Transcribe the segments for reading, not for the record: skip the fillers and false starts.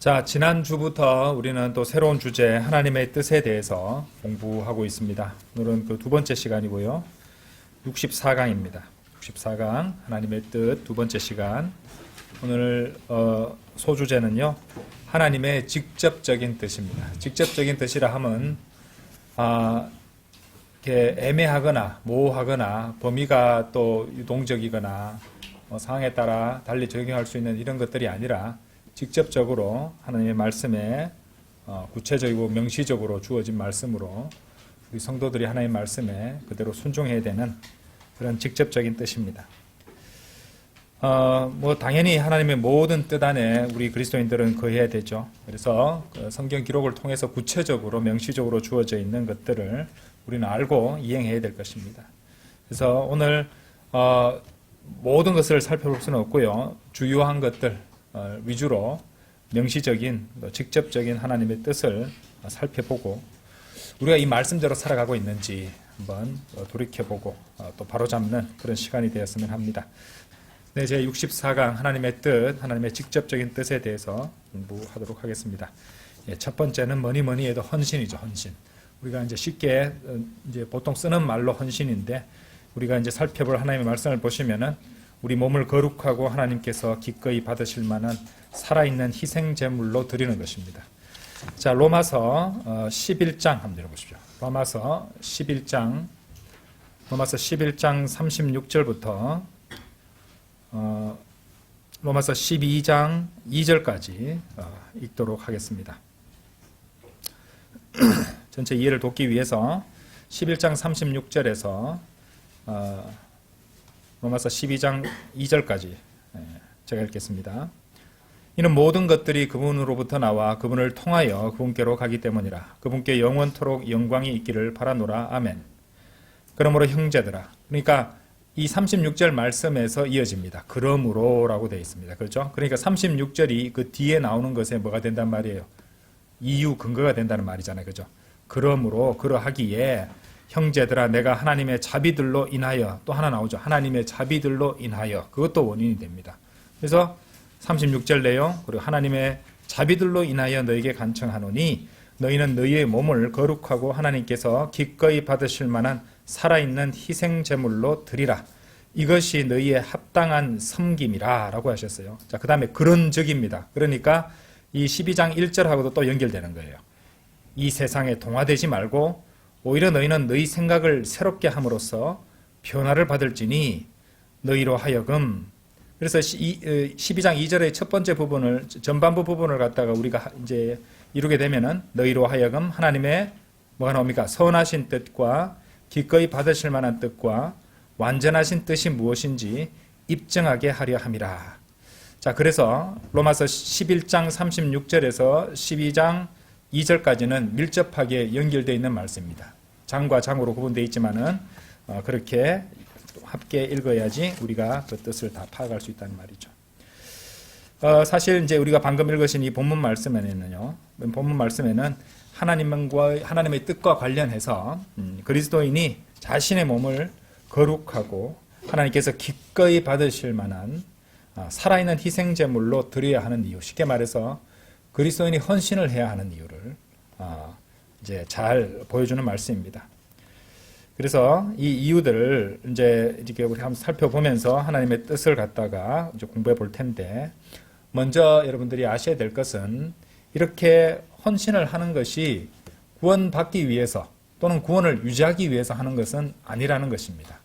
자, 지난주부터 우리는 또 새로운 주제, 하나님의 뜻에 대해서 공부하고 있습니다. 오늘은 그 두 번째 시간이고요. 64강입니다. 64강, 하나님의 뜻 두 번째 시간. 오늘 소주제는요, 하나님의 직접적인 뜻입니다. 직접적인 뜻이라 하면, 이렇게 애매하거나 모호하거나 범위가 또 유동적이거나 상황에 따라 달리 적용할 수 있는 이런 것들이 아니라 직접적으로 하나님의 말씀에 구체적이고 명시적으로 주어진 말씀으로 우리 성도들이 하나님의 말씀에 그대로 순종해야 되는 그런 직접적인 뜻입니다. 당연히 하나님의 모든 뜻 안에 우리 그리스도인들은 거해야 되죠. 그래서 그 성경 기록을 통해서 구체적으로 명시적으로 주어져 있는 것들을 우리는 알고 이행해야 될 것입니다. 그래서 오늘 모든 것을 살펴볼 수는 없고요. 주요한 것들 위주로 명시적인 직접적인 하나님의 뜻을 살펴보고 우리가 이 말씀대로 살아가고 있는지 한번 돌이켜보고 또 바로잡는 그런 시간이 되었으면 합니다. 네, 제 64강 하나님의 뜻, 하나님의 직접적인 뜻에 대해서 공부하도록 하겠습니다. 첫 번째는 뭐니 해도 헌신이죠, 헌신. 우리가 이제 쉽게 이제 보통 쓰는 말로 헌신인데 우리가 이제 살펴볼 하나님의 말씀을 보시면은 우리 몸을 거룩하고 하나님께서 기꺼이 받으실 만한 살아있는 희생제물로 드리는 것입니다. 자, 로마서 11장 한번 열어보십시오. 로마서 11장 36절부터 로마서 12장 2절까지 읽도록 하겠습니다. 전체 이해를 돕기 위해서 11장 36절에서 로마서 12장 2절까지 제가 읽겠습니다. 이는 모든 것들이 그분으로부터 나와 그분을 통하여 그분께로 가기 때문이라. 그분께 영원토록 영광이 있기를 바라노라. 아멘. 그러므로 형제들아. 그러니까 이 36절 말씀에서 이어집니다. 그러므로라고 되어 있습니다. 그렇죠? 그러니까 36절이 그 뒤에 나오는 것에 뭐가 된단 말이에요? 이유, 근거가 된다는 말이잖아요. 그렇죠? 그러므로 그러하기에 형제들아 내가 하나님의 자비들로 인하여 또 하나 나오죠. 하나님의 자비들로 인하여 그것도 원인이 됩니다. 그래서 36절 내용 그리고 하나님의 자비들로 인하여 너에게 간청하노니 너희는 너희의 몸을 거룩하고 하나님께서 기꺼이 받으실 만한 살아있는 희생제물로 드리라. 이것이 너희의 합당한 섬김이라 라고 하셨어요. 자, 그 다음에 그런 적입니다. 그러니까 이 12장 1절하고도 또 연결되는 거예요. 이 세상에 동화되지 말고 오히려 너희는 너희 생각을 새롭게 함으로써 변화를 받을지니 너희로 하여금. 그래서 12장 2절의 첫 번째 부분을 전반부 부분을 갖다가 우리가 이제 이루게 되면은 너희로 하여금 하나님의 뭐가 나옵니까? 선하신 뜻과 기꺼이 받으실 만한 뜻과 완전하신 뜻이 무엇인지 입증하게 하려 함이라. 자, 그래서 로마서 11장 36절에서 12장 2절까지는 밀접하게 연결되어 있는 말씀입니다. 장과 장으로 구분되어 있지만은 그렇게 함께 읽어야지 우리가 그 뜻을 다 파악할 수 있다는 말이죠. 사실 이제 우리가 방금 읽으신 이 본문 말씀에는요, 하나님의 뜻과 관련해서 그리스도인이 자신의 몸을 거룩하고 하나님께서 기꺼이 받으실 만한 살아있는 희생제물로 드려야 하는 이유, 쉽게 말해서 그리스도인이 헌신을 해야 하는 이유를 이제 잘 보여주는 말씀입니다. 그래서 이 이유들을 이제 이렇게 우리 한번 살펴보면서 하나님의 뜻을 갖다가 이제 공부해 볼 텐데, 먼저 여러분들이 아셔야 될 것은 이렇게 헌신을 하는 것이 구원받기 위해서 또는 구원을 유지하기 위해서 하는 것은 아니라는 것입니다.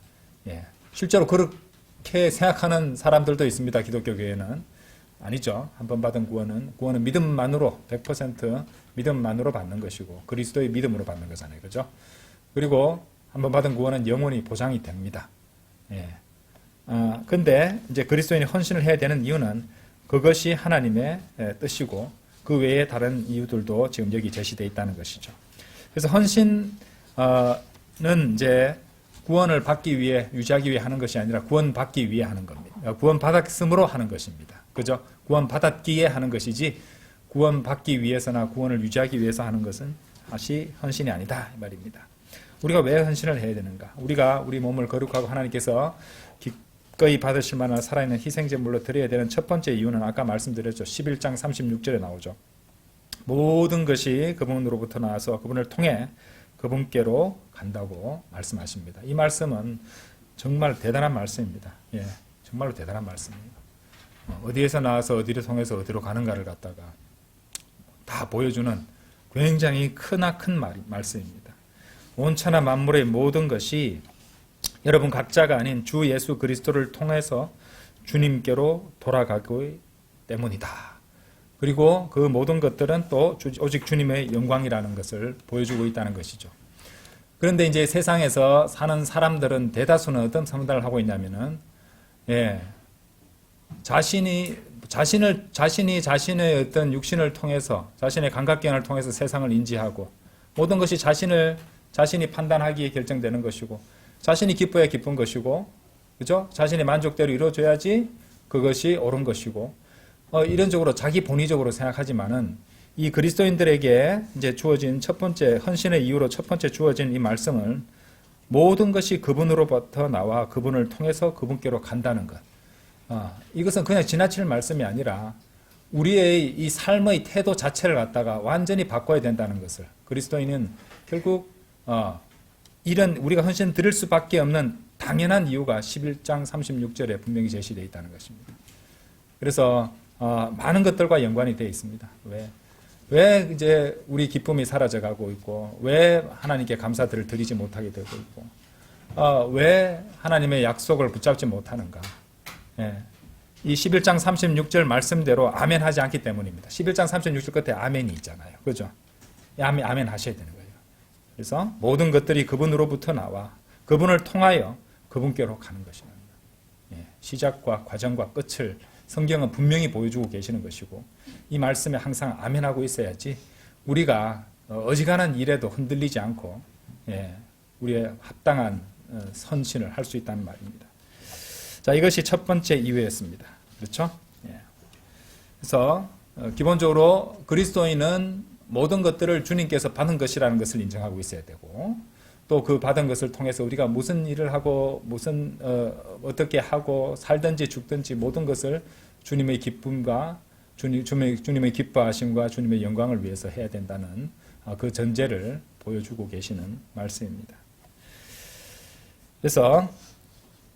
예. 실제로 그렇게 생각하는 사람들도 있습니다. 기독교 교회는. 아니죠. 한 번 받은 구원은 믿음만으로 100% 믿음만으로 받는 것이고 그리스도의 믿음으로 받는 거잖아요. 그죠? 그리고 한 번 받은 구원은 영원히 보장이 됩니다. 예. 근데 이제 그리스도인이 헌신을 해야 되는 이유는 그것이 하나님의 뜻이고 그 외에 다른 이유들도 지금 여기 제시되어 있다는 것이죠. 그래서 헌신은 이제 구원을 받기 위해 유지하기 위해 하는 것이 아니라 구원받기 위해 하는 겁니다. 구원받았으므로 하는 것입니다. 그죠? 구원받았기에 하는 것이지 구원받기 위해서나 구원을 유지하기 위해서 하는 것은 다시 헌신이 아니다 이 말입니다. 우리가 왜 헌신을 해야 되는가? 우리가 우리 몸을 거룩하고 하나님께서 기꺼이 받으실 만한 살아있는 희생제물로 드려야 되는 첫 번째 이유는 아까 말씀드렸죠. 11장 36절에 나오죠. 모든 것이 그분으로부터 나와서 그분을 통해 그분께로 간다고 말씀하십니다. 이 말씀은 정말 대단한 말씀입니다. 예, 정말로 대단한 말씀입니다. 어디에서 나와서 어디를 통해서 어디로 가는가를 갖다가 다 보여주는 굉장히 크나큰 말씀입니다. 온천하 만물의 모든 것이 여러분 각자가 아닌 주 예수 그리스도를 통해서 주님께로 돌아가기 때문이다. 그리고 그 모든 것들은 또 오직 주님의 영광이라는 것을 보여주고 있다는 것이죠. 그런데 이제 세상에서 사는 사람들은 대다수는 어떤 생각을 하고 있냐면은, 자신이 자신의 어떤 육신을 통해서, 자신의 감각기관을 통해서 세상을 인지하고, 모든 것이 자신이 판단하기에 결정되는 것이고, 자신이 기뻐야 기쁜 것이고, 그죠? 자신의 만족대로 이루어져야지 그것이 옳은 것이고, 이런적으로 자기 본위적으로 생각하지만은 이 그리스도인들에게 이제 주어진 첫 번째 헌신의 이유로 첫 번째 주어진 이 말씀을 모든 것이 그분으로부터 나와 그분을 통해서 그분께로 간다는 것. 이것은 그냥 지나칠 말씀이 아니라 우리의 이 삶의 태도 자체를 갖다가 완전히 바꿔야 된다는 것을 그리스도인은 결국 이런 우리가 헌신 드릴 수밖에 없는 당연한 이유가 11장 36절에 분명히 제시되어 있다는 것입니다. 그래서 많은 것들과 연관이 되어 있습니다. 왜 이제 우리 기쁨이 사라져가고 있고, 왜 하나님께 감사들을 드리지 못하게 되고 있고, 왜 하나님의 약속을 붙잡지 못하는가? 이 11장 36절 말씀대로 아멘 하지 않기 때문입니다. 11장 36절 끝에 아멘이 있잖아요. 그죠? 아멘 하셔야 되는 거예요. 그래서 모든 것들이 그분으로부터 나와 그분을 통하여 그분께로 가는 것입니다. 시작과 과정과 끝을 성경은 분명히 보여주고 계시는 것이고, 이 말씀에 항상 아멘하고 있어야지 우리가 어지간한 일에도 흔들리지 않고 우리의 합당한 헌신을 할 수 있다는 말입니다. 자, 이것이 첫 번째 이유였습니다. 그렇죠? 그래서 기본적으로 그리스도인은 모든 것들을 주님께서 받은 것이라는 것을 인정하고 있어야 되고, 또 그 받은 것을 통해서 우리가 무슨 일을 하고 어떻게 하고 살든지 죽든지 모든 것을 주님의 기쁨과 주님의 기뻐하심과 주님의 영광을 위해서 해야 된다는 그 전제를 보여주고 계시는 말씀입니다. 그래서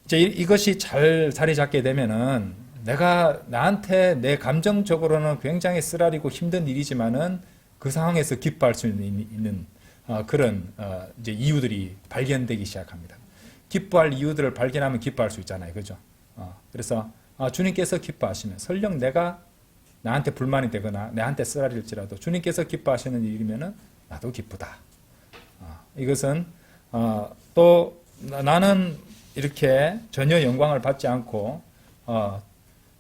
이제 이것이 잘 자리 잡게 되면은 나한테 내 감정적으로는 굉장히 쓰라리고 힘든 일이지만은 그 상황에서 기뻐할 수 있는 그런 이제 이유들이 발견되기 시작합니다. 기뻐할 이유들을 발견하면 기뻐할 수 있잖아요, 그죠? 그래서 주님께서 기뻐하시면 설령 내가 나한테 불만이 되거나 나한테 쓰라릴지라도 주님께서 기뻐하시는 일이면은 나도 기쁘다. 이것은 또 나는 이렇게 전혀 영광을 받지 않고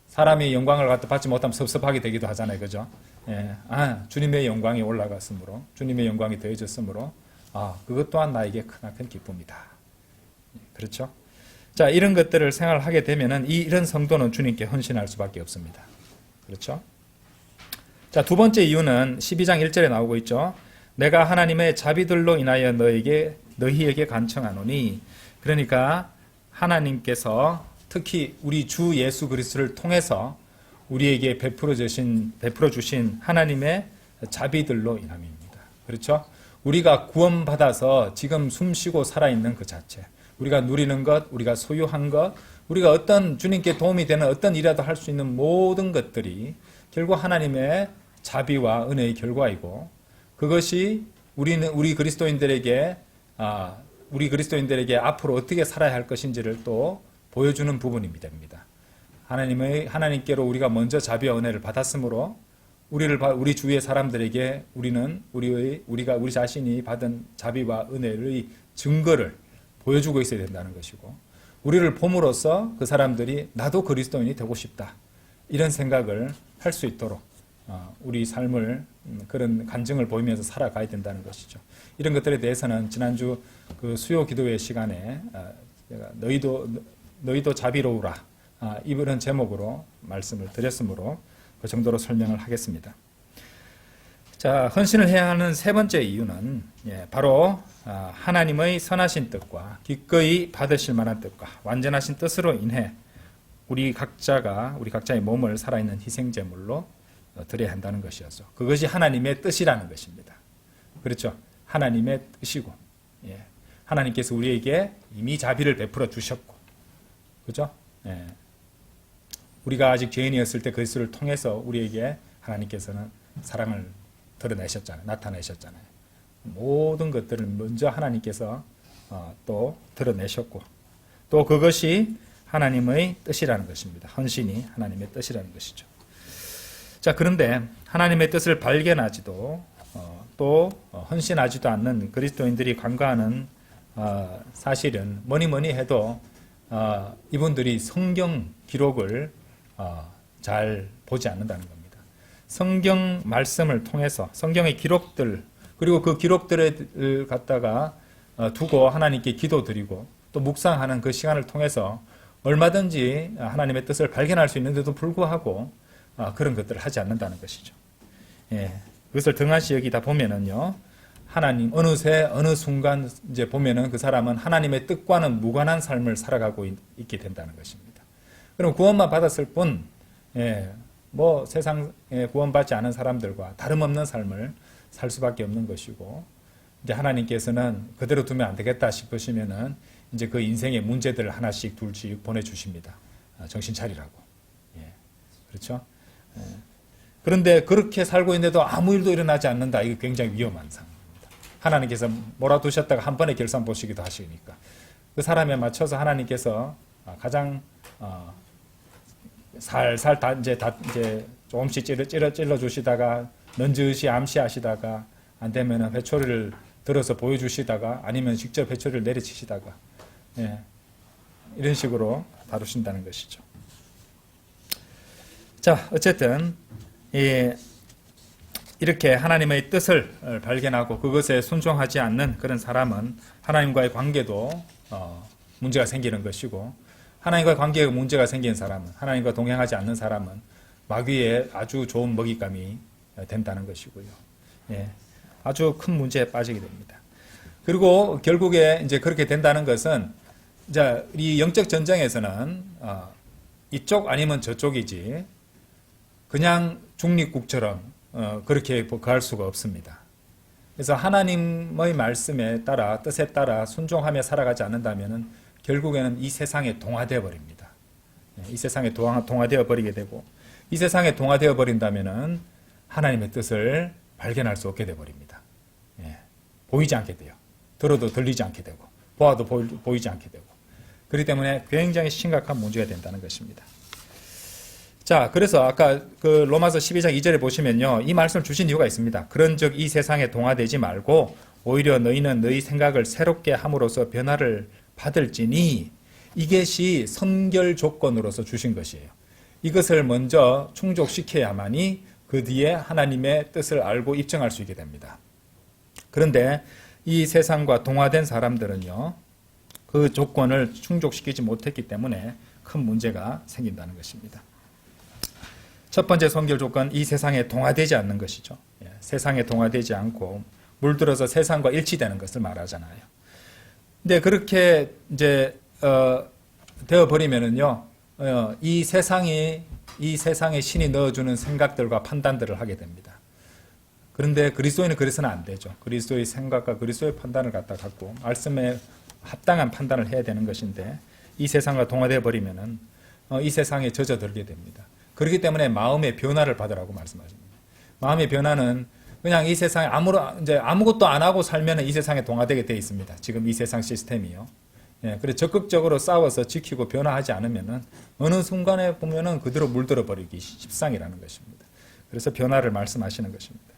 사람이 영광을 받지 못하면 섭섭하게 되기도 하잖아요, 그죠? 주님의 영광이 올라갔으므로, 주님의 영광이 더해졌으므로, 그것 또한 나에게 크나큰 기쁨이다. 그렇죠? 자, 이런 것들을 생각을 하게 되면은 이런 성도는 주님께 헌신할 수밖에 없습니다. 그렇죠? 자, 두 번째 이유는 12장 1절에 나오고 있죠. 내가 하나님의 자비들로 인하여 너희에게 간청하노니, 그러니까 하나님께서 특히 우리 주 예수 그리스도를 통해서 우리에게 베풀어 주신 하나님의 자비들로 인함입니다. 그렇죠? 우리가 구원받아서 지금 숨쉬고 살아있는 그 자체, 우리가 누리는 것, 우리가 소유한 것, 우리가 어떤 주님께 도움이 되는 어떤 일이라도 할 수 있는 모든 것들이 결국 하나님의 자비와 은혜의 결과이고, 그것이 우리 그리스도인들에게 앞으로 어떻게 살아야 할 것인지를 또 보여주는 부분이 됩니다. 하나님께로 우리가 먼저 자비와 은혜를 받았으므로 우리 주위의 사람들에게 우리 자신이 받은 자비와 은혜의 증거를 보여주고 있어야 된다는 것이고, 우리를 봄으로써 그 사람들이 나도 그리스도인이 되고 싶다, 이런 생각을 할 수 있도록 우리 삶을 그런 간증을 보이면서 살아가야 된다는 것이죠. 이런 것들에 대해서는 지난주 그 수요 기도회 시간에 제가 너희도 자비로우라, 이런 제목으로 말씀을 드렸으므로 그 정도로 설명을 하겠습니다. 자, 헌신을 해야 하는 세 번째 이유는 바로 하나님의 선하신 뜻과 기꺼이 받으실 만한 뜻과 완전하신 뜻으로 인해 우리 각자의 몸을 살아있는 희생제물로 드려야 한다는 것이었죠. 그것이 하나님의 뜻이라는 것입니다. 그렇죠? 하나님의 뜻이고, 예. 하나님께서 우리에게 이미 자비를 베풀어 주셨고, 그죠? 예. 우리가 아직 죄인이었을 때 그리스도를 통해서 우리에게 하나님께서는 사랑을 드러내셨잖아요. 나타내셨잖아요. 모든 것들을 먼저 하나님께서 또 드러내셨고, 또 그것이 하나님의 뜻이라는 것입니다. 헌신이 하나님의 뜻이라는 것이죠. 자, 그런데 하나님의 뜻을 발견하지도 또 헌신하지도 않는 그리스도인들이 간과하는 사실은 뭐니 해도 이분들이 성경 기록을 잘 보지 않는다는 겁니다. 성경 말씀을 통해서 성경의 기록들, 그리고 그 기록들을 갖다가 두고 하나님께 기도드리고 또 묵상하는 그 시간을 통해서 얼마든지 하나님의 뜻을 발견할 수 있는데도 불구하고 그런 것들을 하지 않는다는 것이죠. 예, 그것을 등한시 여기다 보면은요, 하나님 어느새 어느 순간 이제 보면은 그 사람은 하나님의 뜻과는 무관한 삶을 살아가고 있게 된다는 것입니다. 그럼 구원만 받았을 뿐, 뭐 세상에 구원받지 않은 사람들과 다름없는 삶을 살 수밖에 없는 것이고, 이제 하나님께서는 그대로 두면 안 되겠다 싶으시면은 이제 그 인생의 문제들을 하나씩 둘씩 보내주십니다. 정신 차리라고. 예. 그렇죠? 예. 그런데 그렇게 살고 있는데도 아무 일도 일어나지 않는다. 이거 굉장히 위험한 상황입니다. 하나님께서 몰아두셨다가 한 번에 결산 보시기도 하시니까. 그 사람에 맞춰서 하나님께서 가장 살살 이제 조금씩 찔러 주시다가 넌지시 암시하시다가 안 되면 회초리를 들어서 보여주시다가 아니면 직접 회초리를 내리치시다가, 예, 이런 식으로 다루신다는 것이죠. 자, 어쨌든 이렇게 하나님의 뜻을 발견하고 그것에 순종하지 않는 그런 사람은 하나님과의 관계도 문제가 생기는 것이고, 하나님과의 관계에 문제가 생긴 사람은, 하나님과 동행하지 않는 사람은 마귀의 아주 좋은 먹잇감이 된다는 것이고요. 예, 아주 큰 문제에 빠지게 됩니다. 그리고 결국에 이제 그렇게 된다는 것은, 이제 이 영적 전쟁에서는 이쪽 아니면 저쪽이지 그냥 중립국처럼 그렇게 가할 수가 없습니다. 그래서 하나님의 말씀에 따라, 뜻에 따라 순종하며 살아가지 않는다면 결국에는 이 세상에 동화되어 버립니다. 이 세상에 동화되어 버리게 되고, 이 세상에 동화되어 버린다면 하나님의 뜻을 발견할 수 없게 되어 버립니다. 예, 보이지 않게 돼요. 들어도 들리지 않게 되고, 보아도 보이지 않게 되고, 그렇기 때문에 굉장히 심각한 문제가 된다는 것입니다. 자, 그래서 아까 그 로마서 12장 2절에 보시면요, 이 말씀을 주신 이유가 있습니다. 그런즉 이 세상에 동화되지 말고 오히려 너희는 너희 생각을 새롭게 함으로써 변화를 받을지니, 이것이 선결 조건으로서 주신 것이에요. 이것을 먼저 충족시켜야만이 그 뒤에 하나님의 뜻을 알고 입증할 수 있게 됩니다. 그런데 이 세상과 동화된 사람들은요, 그 조건을 충족시키지 못했기 때문에 큰 문제가 생긴다는 것입니다. 첫 번째 선결 조건, 이 세상에 동화되지 않는 것이죠. 예, 세상에 동화되지 않고 물들어서 세상과 일치되는 것을 말하잖아요. 근데 그렇게 이제 되어 버리면은요, 이 세상에 신이 넣어주는 생각들과 판단들을 하게 됩니다. 그런데 그리스도인은 그래서는 안 되죠. 그리스도의 생각과 그리스도의 판단을 갖고 말씀에 합당한 판단을 해야 되는 것인데, 이 세상과 동화되어 버리면은 이 세상에 젖어들게 됩니다. 그렇기 때문에 마음의 변화를 받으라고 말씀하십니다. 마음의 변화는 그냥 이 세상에 아무것도 안 하고 살면 이 세상에 동화되게 되어 있습니다. 지금 이 세상 시스템이요. 예, 그래서 적극적으로 싸워서 지키고 변화하지 않으면은 어느 순간에 보면은 그대로 물들어 버리기 십상이라는 것입니다. 그래서 변화를 말씀하시는 것입니다.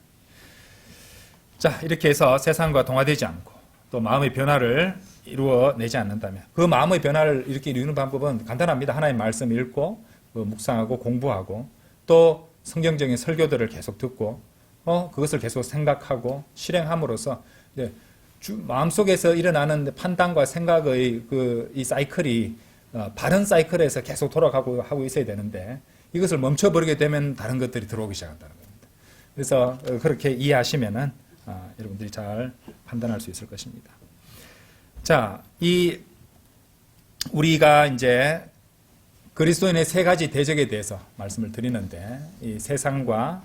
자, 이렇게 해서 세상과 동화되지 않고 또 마음의 변화를 이루어내지 않는다면, 그 마음의 변화를 이렇게 이루는 방법은 간단합니다. 하나님의 말씀 읽고 묵상하고 공부하고 또 성경적인 설교들을 계속 듣고 그것을 계속 생각하고 실행함으로써 이제 마음속에서 일어나는 판단과 생각의 이 사이클이 바른 사이클에서 계속 돌아가고 하고 있어야 되는데, 이것을 멈춰버리게 되면 다른 것들이 들어오기 시작한다는 겁니다. 그래서 그렇게 이해하시면은 여러분들이 잘 판단할 수 있을 것입니다. 자, 우리가 이제 그리스도인의 세 가지 대적에 대해서 말씀을 드리는데, 이 세상과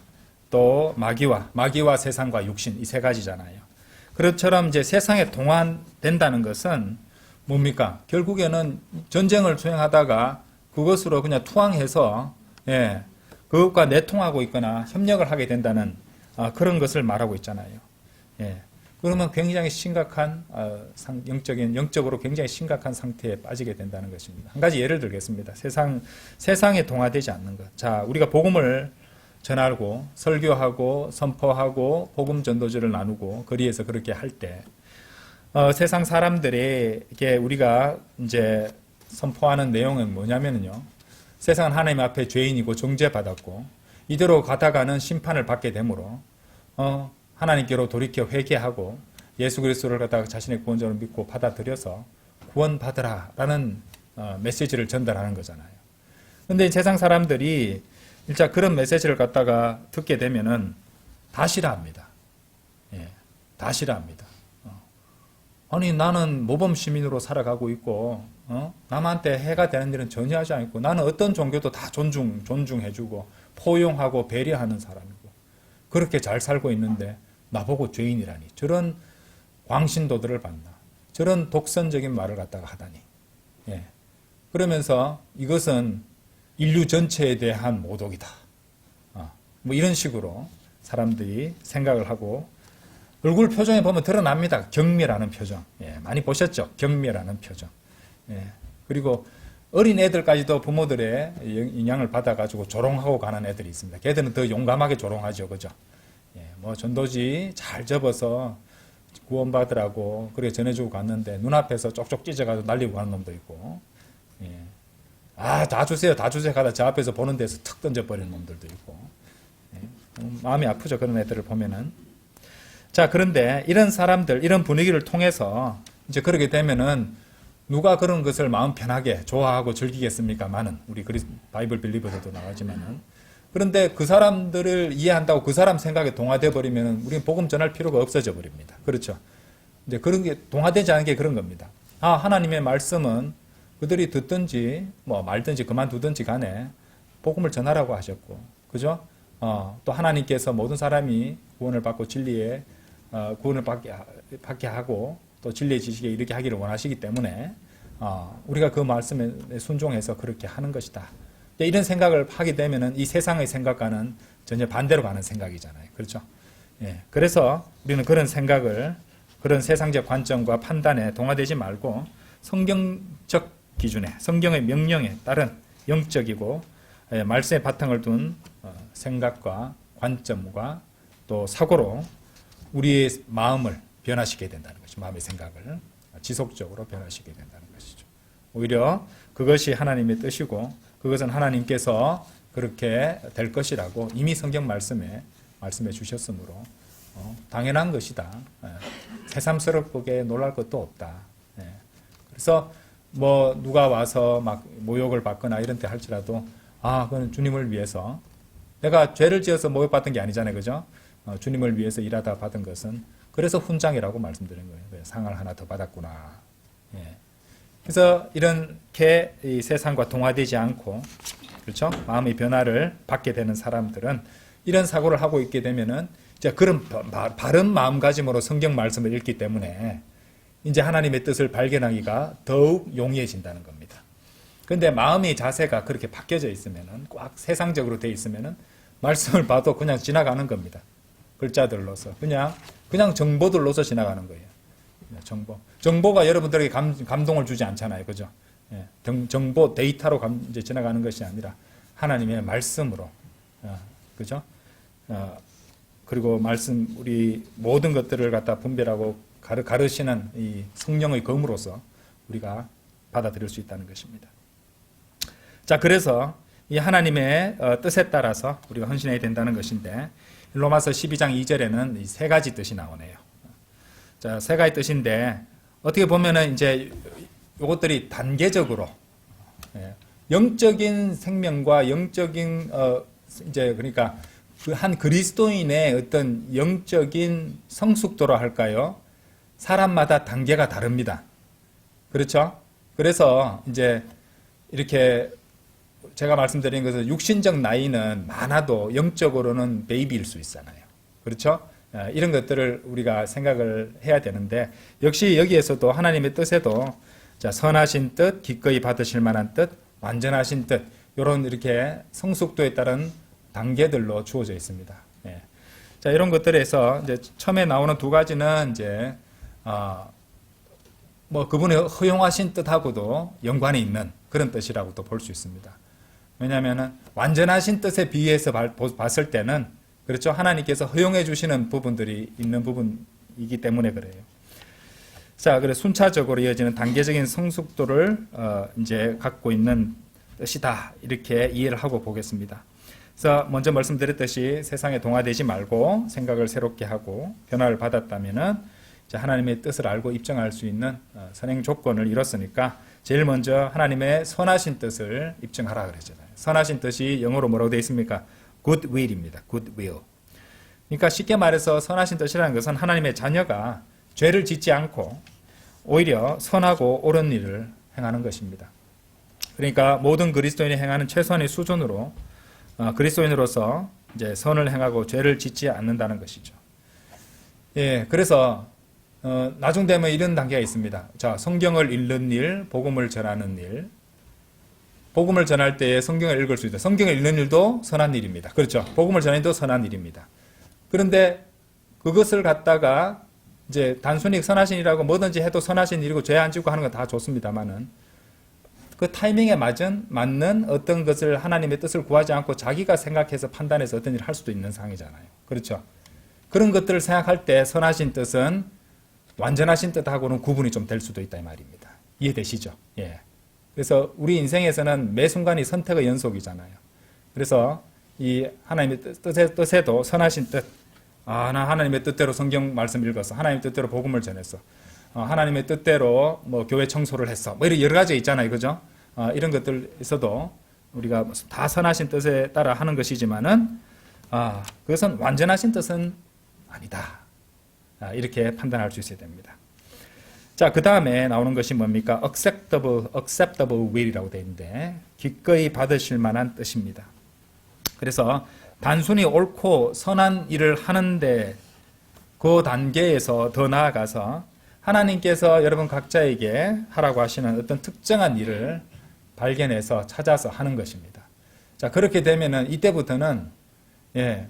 또 마귀와 세상과 육신, 이 세 가지잖아요. 그것처럼 이제 세상에 동화된다는 것은 뭡니까? 결국에는 전쟁을 수행하다가 그것으로 그냥 투항해서, 그것과 내통하고 있거나 협력을 하게 된다는 그런 것을 말하고 있잖아요. 그러면 굉장히 심각한 영적으로 굉장히 심각한 상태에 빠지게 된다는 것입니다. 한 가지 예를 들겠습니다. 세상에 동화되지 않는 것. 자, 우리가 복음을 전하고 설교하고 선포하고 복음 전도지를 나누고 거리에서 그렇게 할 때 세상 사람들에게 우리가 이제 선포하는 내용은 뭐냐면요. 세상은 하나님 앞에 죄인이고 정죄받았고 이대로 가다가는 심판을 받게 되므로 하나님께로 돌이켜 회개하고 예수 그리스도를 갖다가 자신의 구원자로 믿고 받아들여서 구원받으라라는 메시지를 전달하는 거잖아요. 그런데 세상 사람들이 일단 그런 메시지를 갖다가 듣게 되면은 다 싫어합니다. 다 싫어합니다. 아니 나는 모범 시민으로 살아가고 있고 남한테 해가 되는 일은 전혀 하지 않고 나는 어떤 종교도 다 존중해주고 포용하고 배려하는 사람이고 그렇게 잘 살고 있는데 나보고 죄인이라니 저런 광신도들을 봤나 저런 독선적인 말을 갖다가 하다니 그러면서 이것은 인류 전체에 대한 모독이다. 뭐 이런 식으로 사람들이 생각을 하고 얼굴 표정에 보면 드러납니다. 경멸하는 표정. 많이 보셨죠? 경멸하는 표정. 그리고 어린 애들까지도 부모들의 영향을 받아가지고 조롱하고 가는 애들이 있습니다. 걔들은 더 용감하게 조롱하죠. 그죠? 뭐 전도지 잘 접어서 구원받으라고 그렇게 전해주고 갔는데 눈앞에서 쪽쪽 찢어가지고 날리고 가는 놈도 있고 다 주세요 가다 저 앞에서 보는 데서 툭 던져버리는 놈들도 있고 마음이 아프죠. 그런 애들을 보면은. 자, 그런데 이런 사람들, 이런 분위기를 통해서 이제 그렇게 되면은 누가 그런 것을 마음 편하게 좋아하고 즐기겠습니까? 우리 바이블 빌리버들도 나가지만은. 그런데 그 사람들을 이해한다고 그 사람 생각에 동화돼 버리면은 우리는 복음 전할 필요가 없어져 버립니다. 그렇죠? 이제 그런 게 동화되지 않은 게 그런 겁니다. 하나님의 말씀은 그들이 듣든지 뭐 말든지 그만두든지 간에 복음을 전하라고 하셨고, 그죠? 또 하나님께서 모든 사람이 구원을 받고 진리에 구원을 받게 하고 또 진리의 지식에 이르게 하기를 원하시기 때문에 우리가 그 말씀에 순종해서 그렇게 하는 것이다. 이런 생각을 하게 되면은 이 세상의 생각과는 전혀 반대로 가는 생각이잖아요. 그렇죠? 그래서 우리는 그런 생각을 그런 세상적 관점과 판단에 동화되지 말고 성경적 기준에 성경의 명령에 따른 영적이고 말씀의 바탕을 둔 생각과 관점과 또 사고로 우리의 마음을 변화시켜야 된다는 것이죠. 마음의 생각을 지속적으로 변화시켜야 된다는 것이죠. 오히려 그것이 하나님의 뜻이고 그것은 하나님께서 그렇게 될 것이라고 이미 성경 말씀해 주셨으므로 당연한 것이다. 새삼스럽게 놀랄 것도 없다. 그래서 뭐 누가 와서 막 모욕을 받거나 이런 때 할지라도 그건 주님을 위해서 내가 죄를 지어서 모욕받은 게 아니잖아요. 그죠? 주님을 위해서 일하다 받은 것은 그래서 훈장이라고 말씀드린 거예요. 상을 하나 더 받았구나. 그래서 이렇게 이 세상과 동화되지 않고 그렇죠? 마음의 변화를 받게 되는 사람들은 이런 사고를 하고 있게 되면은 이제 그런 바른 마음가짐으로 성경 말씀을 읽기 때문에 이제 하나님의 뜻을 발견하기가 더욱 용이해진다는 겁니다. 그런데 마음의 자세가 그렇게 바뀌어져 있으면은 꽉 세상적으로 돼 있으면은 말씀을 봐도 그냥 지나가는 겁니다. 글자들로서 그냥 정보들로서 지나가는 거예요. 정보가 여러분들에게 감동을 주지 않잖아요. 그죠? 정보 데이터로 이제 지나가는 것이 아니라 하나님의 말씀으로 그죠? 그리고 말씀 우리 모든 것들을 갖다 분별하고 가르치는 이 성령의 검으로서 우리가 받아들일 수 있다는 것입니다. 자, 그래서 이 하나님의 뜻에 따라서 우리가 헌신해야 된다는 것인데 로마서 12장 2절에는 이 세 가지 뜻이 나오네요. 자, 세 가지 뜻인데 어떻게 보면은 이제 이것들이 단계적으로 영적인 생명과 영적인 이제 그러니까 그 한 그리스도인의 어떤 영적인 성숙도라 할까요? 사람마다 단계가 다릅니다. 그렇죠? 그래서 이제 이렇게 제가 말씀드린 것은 육신적 나이는 많아도 영적으로는 베이비일 수 있잖아요. 그렇죠? 이런 것들을 우리가 생각을 해야 되는데 역시 여기에서도 하나님의 뜻에도 자, 선하신 뜻, 기꺼이 받으실 만한 뜻, 완전하신 뜻 이런 이렇게 성숙도에 따른 단계들로 주어져 있습니다. 예. 자, 이런 것들에서 이제 처음에 나오는 두 가지는 이제 뭐 그분의 허용하신 뜻하고도 연관이 있는 그런 뜻이라고도 볼 수 있습니다. 왜냐하면 완전하신 뜻에 비해서 봤을 때는 그렇죠. 하나님께서 허용해 주시는 부분들이 있는 부분이기 때문에 그래요. 자, 그래서 순차적으로 이어지는 단계적인 성숙도를 이제 갖고 있는 뜻이다. 이렇게 이해를 하고 보겠습니다. 그래서 먼저 말씀드렸듯이 세상에 동화되지 말고 생각을 새롭게 하고 변화를 받았다면은 하나님의 뜻을 알고 입증할 수 있는 선행 조건을 이뤘으니까 제일 먼저 하나님의 선하신 뜻을 입증하라 그랬잖아요. 선하신 뜻이 영어로 뭐라고 되어 있습니까? good will입니다. good will. 그러니까 쉽게 말해서 선하신 뜻이라는 것은 하나님의 자녀가 죄를 짓지 않고 오히려 선하고 옳은 일을 행하는 것입니다. 그러니까 모든 그리스도인이 행하는 최소한의 수준으로 그리스도인으로서 이제 선을 행하고 죄를 짓지 않는다는 것이죠. 예, 그래서 나중 되면 이런 단계가 있습니다. 자, 성경을 읽는 일, 복음을 전하는 일. 복음을 전할 때에 성경을 읽을 수 있다. 성경을 읽는 일도 선한 일입니다. 그렇죠? 복음을 전하는 일도 선한 일입니다. 그런데 그것을 갖다가 이제 단순히 선하신 일이라고 뭐든지 해도 선하신 일이고 죄 안 짓고 하는 건 다 좋습니다만은 그 타이밍에 맞는 어떤 것을 하나님의 뜻을 구하지 않고 자기가 생각해서 판단해서 어떤 일을 할 수도 있는 상황이잖아요. 그렇죠? 그런 것들을 생각할 때 선하신 뜻은 완전하신 뜻하고는 구분이 좀 될 수도 있다 이 말입니다. 이해되시죠? 예. 그래서 우리 인생에서는 매 순간이 선택의 연속이잖아요. 그래서 이 하나님의 뜻에도 선하신 뜻, 나 하나님의 뜻대로 성경 말씀 읽었어. 하나님의 뜻대로 복음을 전했어. 하나님의 뜻대로 뭐 교회 청소를 했어. 뭐 이런 여러 가지 있잖아요. 그죠? 이런 것들에서도 우리가 다 선하신 뜻에 따라 하는 것이지만은, 그것은 완전하신 뜻은 아니다. 이렇게 판단할 수 있어야 됩니다. 자, 그 다음에 나오는 것이 뭡니까? acceptable will이라고 되어 있는데, 기꺼이 받으실 만한 뜻입니다. 그래서 단순히 옳고 선한 일을 하는데 그 단계에서 더 나아가서 하나님께서 여러분 각자에게 하라고 하시는 어떤 특정한 일을 발견해서 찾아서 하는 것입니다. 자, 그렇게 되면은 이때부터는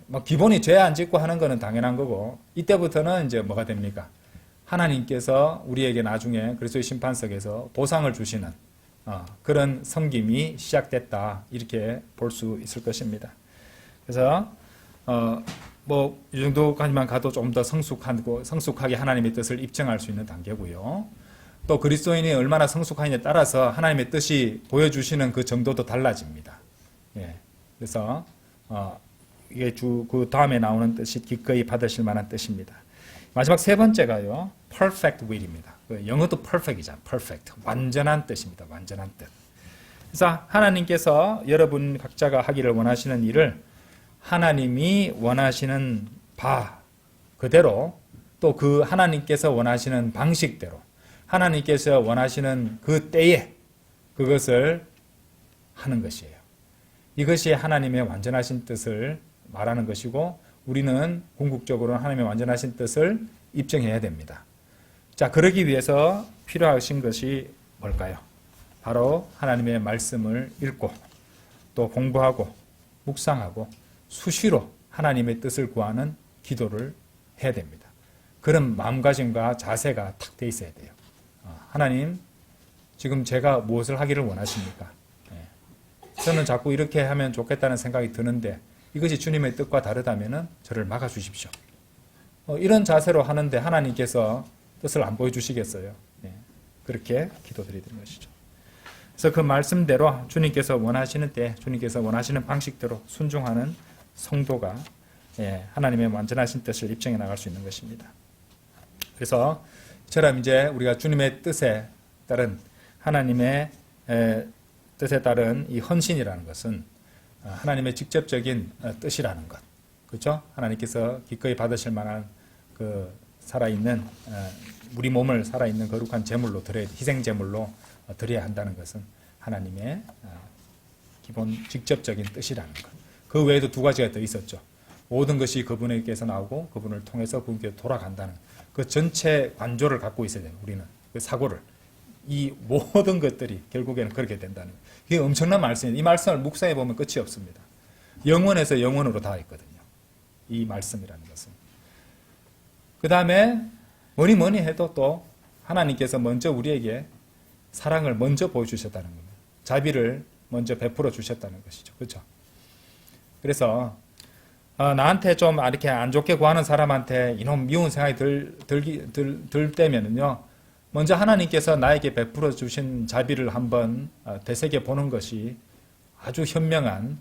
뭐 기본이 죄 안 짓고 하는 거는 당연한 거고 이때부터는 이제 뭐가 됩니까? 하나님께서 우리에게 나중에 그리스도의 심판석에서 보상을 주시는 그런 섬김이 시작됐다 이렇게 볼 수 있을 것입니다. 그래서 뭐 이 정도까지만 가도 좀 더 성숙하게 하나님의 뜻을 입증할 수 있는 단계고요. 또 그리스도인이 얼마나 성숙하냐에 따라서 하나님의 뜻이 보여주시는 그 정도도 달라집니다. 예. 그래서 이게 그 다음에 나오는 뜻이 기꺼이 받으실 만한 뜻입니다. 마지막 세 번째가요, perfect will입니다. 영어도 perfect이잖아요. perfect. 완전한 뜻입니다. 완전한 뜻. 그래서 하나님께서 여러분 각자가 하기를 원하시는 일을 하나님이 원하시는 바 그대로 또 그 하나님께서 원하시는 방식대로 하나님께서 원하시는 그 때에 그것을 하는 것이에요. 이것이 하나님의 완전하신 뜻을 말하는 것이고 우리는 궁극적으로 하나님의 완전하신 뜻을 입증해야 됩니다. 자, 그러기 위해서 필요하신 것이 뭘까요? 바로 하나님의 말씀을 읽고 또 공부하고 묵상하고 수시로 하나님의 뜻을 구하는 기도를 해야 됩니다. 그런 마음가짐과 자세가 탁 돼 있어야 돼요. 하나님, 지금 제가 무엇을 하기를 원하십니까? 저는 자꾸 이렇게 하면 좋겠다는 생각이 드는데 이것이 주님의 뜻과 다르다면 저를 막아주십시오. 이런 자세로 하는데 하나님께서 뜻을 안 보여주시겠어요? 그렇게 기도드리는 것이죠. 그래서 그 말씀대로 주님께서 원하시는 때 주님께서 원하시는 방식대로 순종하는 성도가 하나님의 완전하신 뜻을 입증해 나갈 수 있는 것입니다. 그래서 이처럼 이제 우리가 주님의 뜻에 따른 하나님의 뜻에 따른 이 헌신이라는 것은 하나님의 직접적인 뜻이라는 것, 그렇죠? 하나님께서 기꺼이 받으실 만한 그 살아있는 우리 몸을 살아있는 거룩한 제물로 드려야 희생 제물로 드려야 한다는 것은 하나님의 기본 직접적인 뜻이라는 것. 그 외에도 두 가지가 더 있었죠. 모든 것이 그분에게서 나오고 그분을 통해서 그분께 돌아간다는 그 전체 관조를 갖고 있어야 돼요. 우리는 그 사고를. 이 모든 것들이 결국에는 그렇게 된다는 거예요. 이게 엄청난 말씀이에요. 이 말씀을 묵상해 보면 끝이 없습니다. 영원에서 영원으로 다 있거든요. 이 말씀이라는 것은. 그 다음에 뭐니 해도 또 하나님께서 먼저 우리에게 사랑을 먼저 보여주셨다는 겁니다. 자비를 먼저 베풀어 주셨다는 것이죠. 그렇죠? 그래서 나한테 좀 이렇게 안 좋게 구하는 사람한테 이놈 미운 생각이 들 때면은요, 먼저 하나님께서 나에게 베풀어 주신 자비를 한번 되새겨 보는 것이 아주 현명한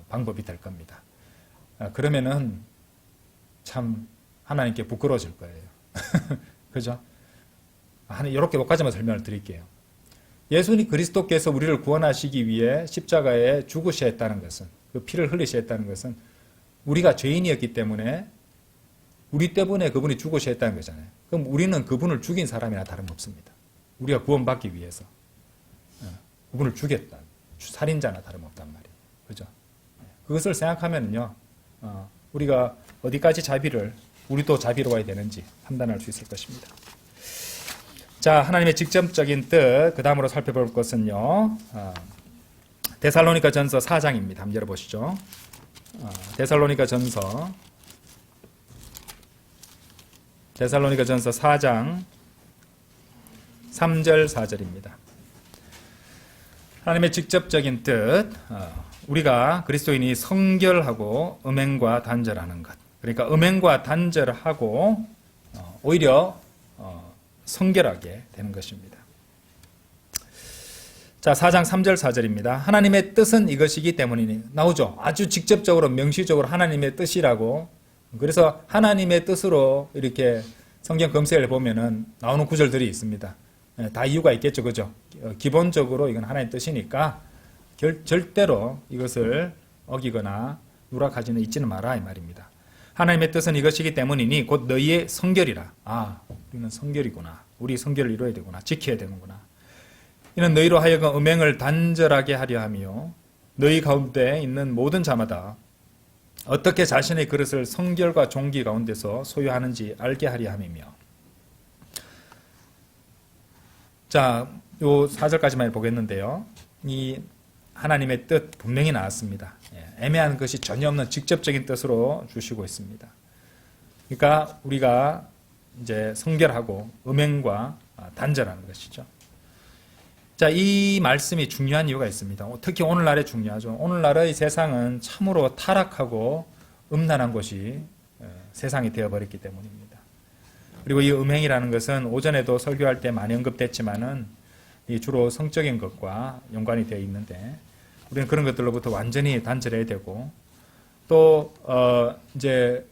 방법이 될 겁니다. 그러면은 참 하나님께 부끄러워질 거예요. 그죠? 이렇게 몇 가지만 설명을 드릴게요. 예수님 그리스도께서 우리를 구원하시기 위해 십자가에 죽으셔야 했다는 것은, 그 피를 흘리셔야 했다는 것은 우리가 죄인이었기 때문에 우리 때문에 그분이 죽으셔야 했다는 거잖아요. 그럼 우리는 그분을 죽인 사람이나 다름없습니다. 우리가 구원받기 위해서 그분을 죽였다. 살인자나 다름없단 말이에요. 그죠? 그것을 생각하면요, 우리가 어디까지 우리도 자비로워야 되는지 판단할 수 있을 것입니다. 자, 하나님의 직접적인 뜻, 그 다음으로 살펴볼 것은요, 데살로니가 전서 4장입니다. 한번 열어보시죠. 데살로니가 전서 4장 3절 4절입니다. 하나님의 직접적인 뜻, 우리가 그리스도인이 성결하고 음행과 단절하는 것. 그러니까 음행과 단절하고 오히려 성결하게 되는 것입니다. 자, 4장 3절 4절입니다. 하나님의 뜻은 이것이기 때문이니 나오죠. 아주 직접적으로 명시적으로 하나님의 뜻이라고. 그래서 하나님의 뜻으로 이렇게 성경 검색을 해보면은 나오는 구절들이 있습니다. 다 이유가 있겠죠. 그죠? 기본적으로 이건 하나님의 뜻이니까 절대로 이것을 어기거나 누락하지는 있지는 마라 이 말입니다. 하나님의 뜻은 이것이기 때문이니 곧 너희의 성결이라. 우리는 성결이구나. 우리 성결을 이루어야 되구나. 지켜야 되는구나. 이는 너희로 하여금 음행을 단절하게 하려 하며 너희 가운데 있는 모든 자마다 어떻게 자신의 그릇을 성결과 종기 가운데서 소유하는지 알게 하려 함이며. 자, 요 4절까지만 보겠는데요. 이 하나님의 뜻 분명히 나왔습니다. 애매한 것이 전혀 없는 직접적인 뜻으로 주시고 있습니다. 그러니까 우리가 이제 성결하고 음행과 단절하는 것이죠. 자, 이 말씀이 중요한 이유가 있습니다. 특히 오늘날에 중요하죠. 오늘날의 세상은 참으로 타락하고 음란한 곳이 세상이 되어버렸기 때문입니다. 그리고 이 음행이라는 것은 오전에도 설교할 때 많이 언급됐지만은 주로 성적인 것과 연관이 되어 있는데 우리는 그런 것들로부터 완전히 단절해야 되고 또 이제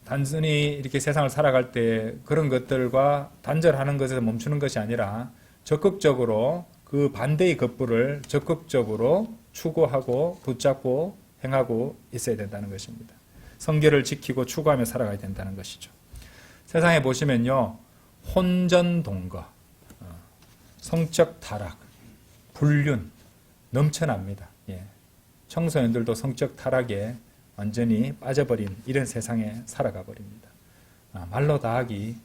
단순히 이렇게 세상을 살아갈 때 그런 것들과 단절하는 것에서 멈추는 것이 아니라 적극적으로 그 반대의 것들을 적극적으로 추구하고 붙잡고 행하고 있어야 된다는 것입니다. 성결을 지키고 추구하며 살아가야 된다는 것이죠. 세상에 보시면요, 혼전동거, 성적 타락, 불륜 넘쳐납니다. 청소년들도 성적 타락에 완전히 빠져버린 이런 세상에 살아가 버립니다. 말로 다 하기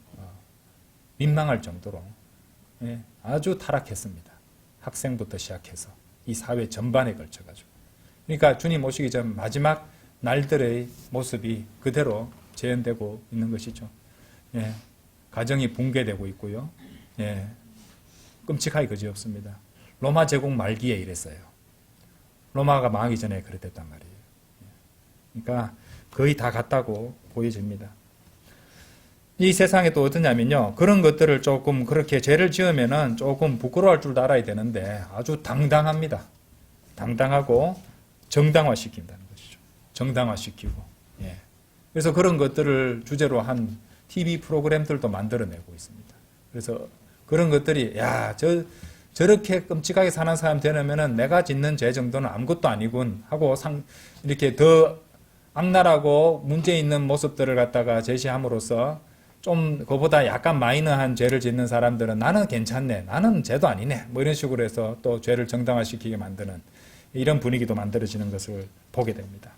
민망할 정도로 아주 타락했습니다. 학생부터 시작해서 이 사회 전반에 걸쳐가지고. 그러니까 주님 오시기 전 마지막 날들의 모습이 그대로 재현되고 있는 것이죠. 가정이 붕괴되고 있고요. 끔찍하기 그지없습니다. 로마 제국 말기에 이랬어요. 로마가 망하기 전에 그랬단 말이에요. 그러니까 거의 다 같다고 보여집니다. 이 세상에 또 어떠냐면요, 그런 것들을 조금 그렇게 죄를 지으면은 조금 부끄러워할 줄 알아야 되는데 아주 당당합니다. 당당하고 정당화시킨다는 것이죠. 정당화시키고. 그래서 그런 것들을 주제로 한 TV 프로그램들도 만들어내고 있습니다. 그래서 그런 것들이 저렇게 끔찍하게 사는 사람 되려면은 내가 짓는 죄 정도는 아무것도 아니군 하고 이렇게 더 악랄하고 문제 있는 모습들을 갖다가 제시함으로써 좀 그보다 약간 마이너한 죄를 짓는 사람들은 나는 괜찮네, 나는 죄도 아니네, 뭐 이런 식으로 해서 또 죄를 정당화시키게 만드는 이런 분위기도 만들어지는 것을 보게 됩니다.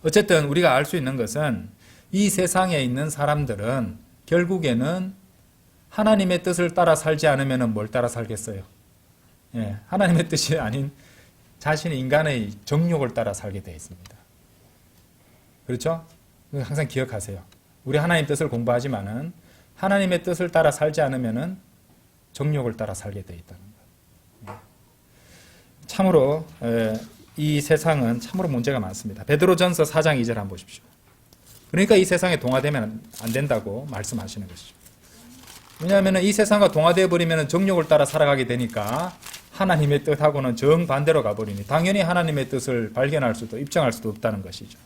어쨌든 우리가 알 수 있는 것은 이 세상에 있는 사람들은 결국에는 하나님의 뜻을 따라 살지 않으면 뭘 따라 살겠어요? 예, 하나님의 뜻이 아닌 자신의 인간의 정욕을 따라 살게 되어 있습니다. 그렇죠? 항상 기억하세요. 우리 하나님 뜻을 공부하지만은 하나님의 뜻을 따라 살지 않으면은 정욕을 따라 살게 되어 있다는 거예요. 참으로 이 세상은 참으로 문제가 많습니다. 베드로전서 4장 2절 한번 보십시오. 그러니까 이 세상에 동화되면 안 된다고 말씀하시는 것이죠. 왜냐하면 이 세상과 동화되어 버리면 정욕을 따라 살아가게 되니까 하나님의 뜻하고는 정반대로 가버리니 당연히 하나님의 뜻을 발견할 수도 입증할 수도 없다는 것이죠.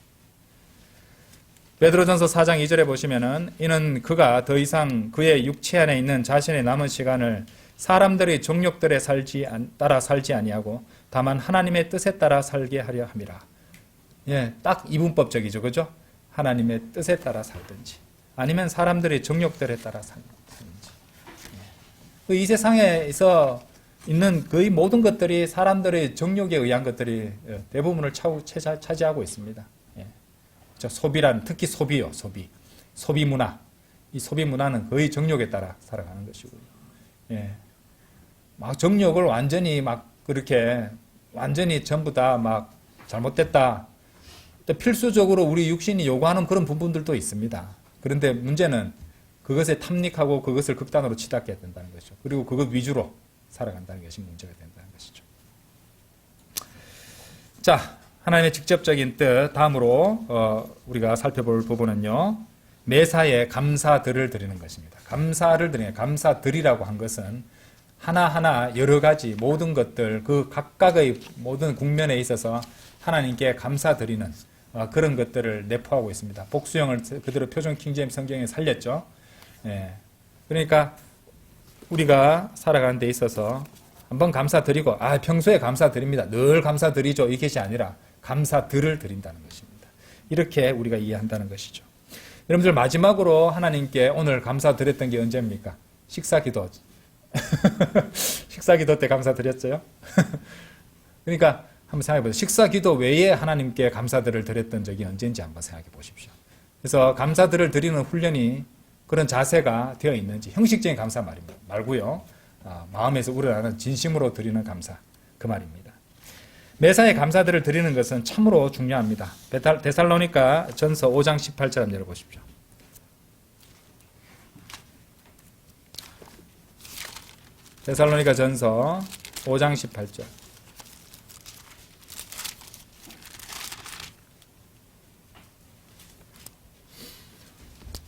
베드로전서 4장 2절에 보시면은 이는 그가 더 이상 그의 육체 안에 있는 자신의 남은 시간을 사람들의 정욕들에 따라 살지 아니하고 다만 하나님의 뜻에 따라 살게 하려 함이라. 예, 딱 이분법적이죠. 그죠? 하나님의 뜻에 따라 살든지 아니면 사람들의 정욕들에 따라 살든지. 이 세상에서 있는 거의 모든 것들이 사람들의 정욕에 의한 것들이 대부분을 차지하고 있습니다. 소비란 특히 소비요, 소비 문화. 이 소비 문화는 거의 정욕에 따라 살아가는 것이고요. 막 정욕을 완전히 막 그렇게 완전히 전부 다 막 잘못됐다. 필수적으로 우리 육신이 요구하는 그런 부분들도 있습니다. 그런데 문제는 그것에 탐닉하고 그것을 극단으로 치닫게 된다는 것이죠. 그리고 그것 위주로 살아간다는 것이 문제가 된다는 것이죠. 자, 하나님의 직접적인 뜻, 다음으로 우리가 살펴볼 부분은요. 매사에 감사들을 드리는 것입니다. 감사를 드리는, 감사드리라고 한 것은 하나하나 여러 가지 모든 것들, 그 각각의 모든 국면에 있어서 하나님께 감사드리는 그런 것들을 내포하고 있습니다. 복수형을 그대로 표준 킹제임스 성경에 살렸죠. 그러니까 우리가 살아가는 데 있어서 한번 감사드리고 평소에 감사드립니다. 늘 감사드리죠. 이것이 아니라 감사들을 드린다는 것입니다. 이렇게 우리가 이해한다는 것이죠. 여러분들 마지막으로 하나님께 오늘 감사드렸던 게 언제입니까? 식사기도. 식사기도 때 감사드렸죠. 그러니까 한번 생각해 보세요. 식사기도 외에 하나님께 감사들을 드렸던 적이 언제인지 한번 생각해 보십시오. 그래서 감사들을 드리는 훈련이 그런 자세가 되어 있는지 형식적인 감사 말고요. 마음에서 우러나는 진심으로 드리는 감사 그 말입니다. 매사에 감사들을 드리는 것은 참으로 중요합니다. 데살로니가 전서 5장 18절 한번 열어보십시오. 데살로니가 전서 5장 18절.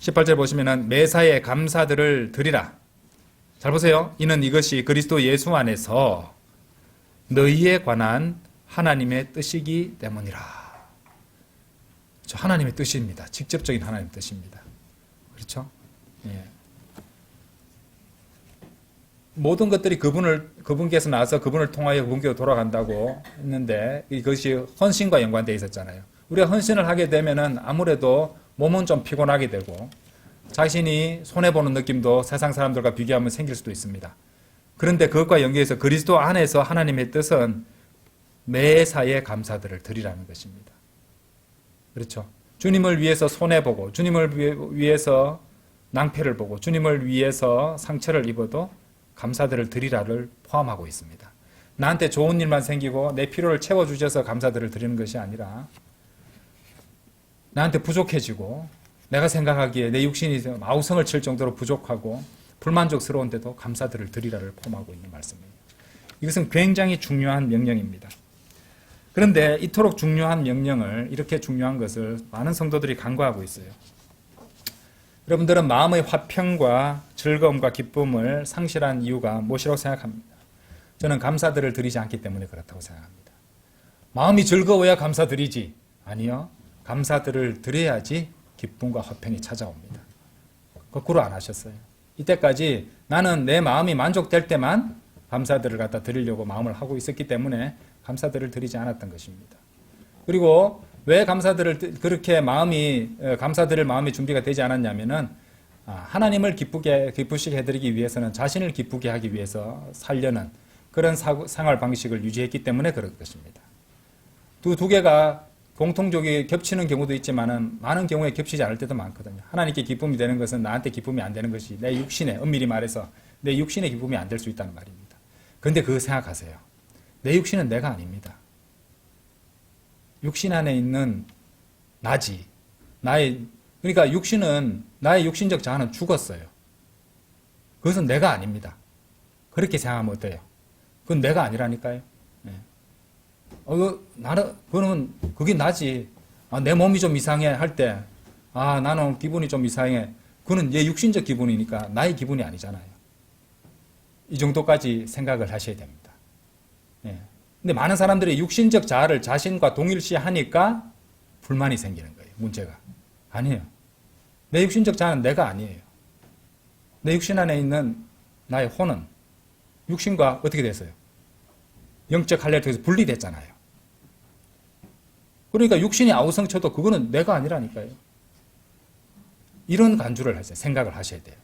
18절 보시면은 매사에 감사들을 드리라. 잘 보세요. 이는 이것이 그리스도 예수 안에서 너희에 관한 하나님의 뜻이기 때문이라. 하나님의 뜻입니다. 직접적인 하나님의 뜻입니다. 그렇죠? 예. 모든 것들이 그분께서 나와서 그분을 통하여 그분께로 돌아간다고 했는데 이것이 헌신과 연관되어 있었잖아요. 우리가 헌신을 하게 되면은 아무래도 몸은 좀 피곤하게 되고 자신이 손해보는 느낌도 세상 사람들과 비교하면 생길 수도 있습니다. 그런데 그것과 연계해서 그리스도 안에서 하나님의 뜻은 매사에 감사들을 드리라는 것입니다. 그렇죠? 주님을 위해서 손해보고 주님을 위해서 낭패를 보고 주님을 위해서 상처를 입어도 감사들을 드리라를 포함하고 있습니다. 나한테 좋은 일만 생기고 내 필요를 채워주셔서 감사들을 드리는 것이 아니라 나한테 부족해지고 내가 생각하기에 내 육신이 아우성을 칠 정도로 부족하고 불만족스러운데도 감사들을 드리라를 포함하고 있는 말씀입니다. 이것은 굉장히 중요한 명령입니다. 그런데 이토록 중요한 명령을 이렇게 중요한 것을 많은 성도들이 간과하고 있어요. 여러분들은 마음의 화평과 즐거움과 기쁨을 상실한 이유가 무엇이라고 생각합니다? 저는 감사들을 드리지 않기 때문에 그렇다고 생각합니다. 마음이 즐거워야 감사드리지. 아니요. 감사들을 드려야지 기쁨과 화평이 찾아옵니다. 거꾸로 안 하셨어요. 이때까지 나는 내 마음이 만족될 때만 감사들을 갖다 드리려고 마음을 하고 있었기 때문에 감사들을 드리지 않았던 것입니다. 그리고 왜 감사들을 그렇게 감사드릴 마음이 준비가 되지 않았냐면은 하나님을 기쁘시게 해드리기 위해서는 자신을 기쁘게 하기 위해서 살려는 그런 생활 방식을 유지했기 때문에 그럴 것입니다. 두 개가 공통적이 겹치는 경우도 있지만은 많은 경우에 겹치지 않을 때도 많거든요. 하나님께 기쁨이 되는 것은 나한테 기쁨이 안 되는 것이 내 육신에, 엄밀히 말해서 내 육신의 기쁨이 안 될 수 있다는 말입니다. 그런데 그거 생각하세요. 내 육신은 내가 아닙니다. 육신 안에 있는 나지. 그러니까 육신은, 나의 육신적 자아는 죽었어요. 그것은 내가 아닙니다. 그렇게 생각하면 어때요? 그건 내가 아니라니까요. 네. 그러면 그게 나지. 내 몸이 좀 이상해 할 때, 나는 기분이 좀 이상해. 그거는 내 육신적 기분이니까 나의 기분이 아니잖아요. 이 정도까지 생각을 하셔야 됩니다. 예. 근데 많은 사람들이 육신적 자아를 자신과 동일시하니까 불만이 생기는 거예요. 문제가. 아니에요. 내 육신적 자아는 내가 아니에요. 내 육신 안에 있는 나의 혼은 육신과 어떻게 됐어요? 영적 할례를 통해서 분리됐잖아요. 그러니까 육신이 아우성쳐도 그거는 내가 아니라니까요. 이런 간주를 하세요. 생각을 하셔야 돼요.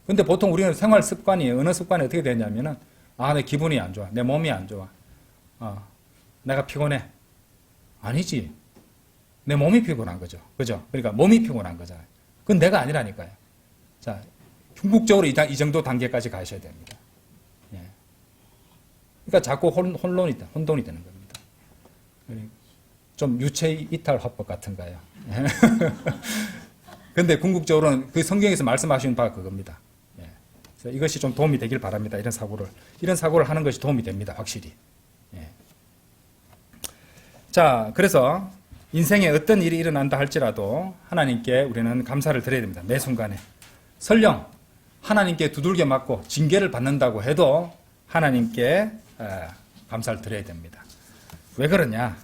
근데 보통 우리는 생활 습관이, 언어 습관이 어떻게 되냐면은, 내 기분이 안 좋아. 내 몸이 안 좋아. 내가 피곤해. 아니지. 내 몸이 피곤한 거죠. 그죠? 그러니까 몸이 피곤한 거잖아요. 그건 내가 아니라니까요. 자, 궁극적으로 이 정도 단계까지 가셔야 됩니다. 예. 그러니까 자꾸 혼돈이 되는 겁니다. 좀 유체 이탈 화법 같은가요? 근데 궁극적으로는 그 성경에서 말씀하시는 바가 그겁니다. 예. 그래서 이것이 좀 도움이 되길 바랍니다. 이런 사고를 하는 것이 도움이 됩니다. 확실히. 예. 자, 그래서 인생에 어떤 일이 일어난다 할지라도 하나님께 우리는 감사를 드려야 됩니다. 매 순간에. 설령 하나님께 두들겨 맞고 징계를 받는다고 해도 하나님께 감사를 드려야 됩니다. 왜 그러냐?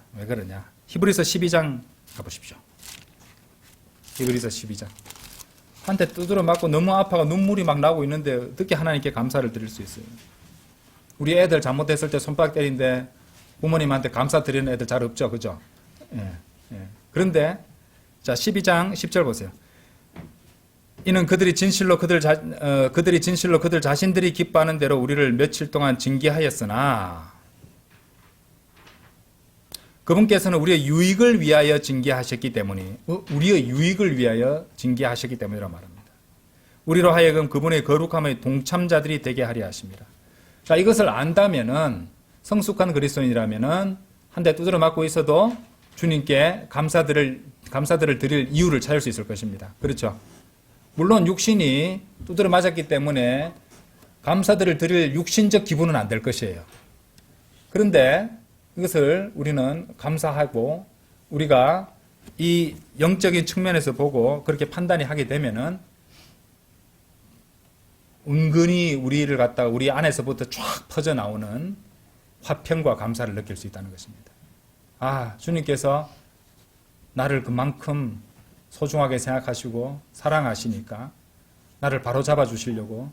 히브리서 12장 가보십시오. 히브리서 12장. 한 대 두드려 맞고 너무 아파가 눈물이 막 나고 있는데 어떻게 하나님께 감사를 드릴 수 있어요? 우리 애들 잘못했을 때 손바닥 때리는데 부모님한테 감사 드리는 애들 잘 없죠, 그죠? 예. 그런데 자 12장 10절 보세요. 이는 그들이 진실로 그들 자신들이 기뻐하는 대로 우리를 며칠 동안 징계하였으나 그분께서는 우리의 유익을 위하여 징계하셨기 때문에 우리의 유익을 위하여 징계하셨기 때문이라 말합니다. 우리로 하여금 그분의 거룩함의 동참자들이 되게 하려 하십니다. 자, 이것을 안다면은 성숙한 그리스도인이라면은 한 대 두드려 맞고 있어도 주님께 감사들을 드릴 이유를 찾을 수 있을 것입니다. 그렇죠? 물론 육신이 두드려 맞았기 때문에 감사들을 드릴 육신적 기분은 안 될 것이에요. 그런데 이것을 우리는 감사하고 우리가 이 영적인 측면에서 보고 그렇게 판단이 하게 되면은 은근히 우리를 갖다가 우리 안에서부터 쫙 퍼져 나오는 화평과 감사를 느낄 수 있다는 것입니다. 주님께서 나를 그만큼 소중하게 생각하시고 사랑하시니까 나를 바로잡아 주시려고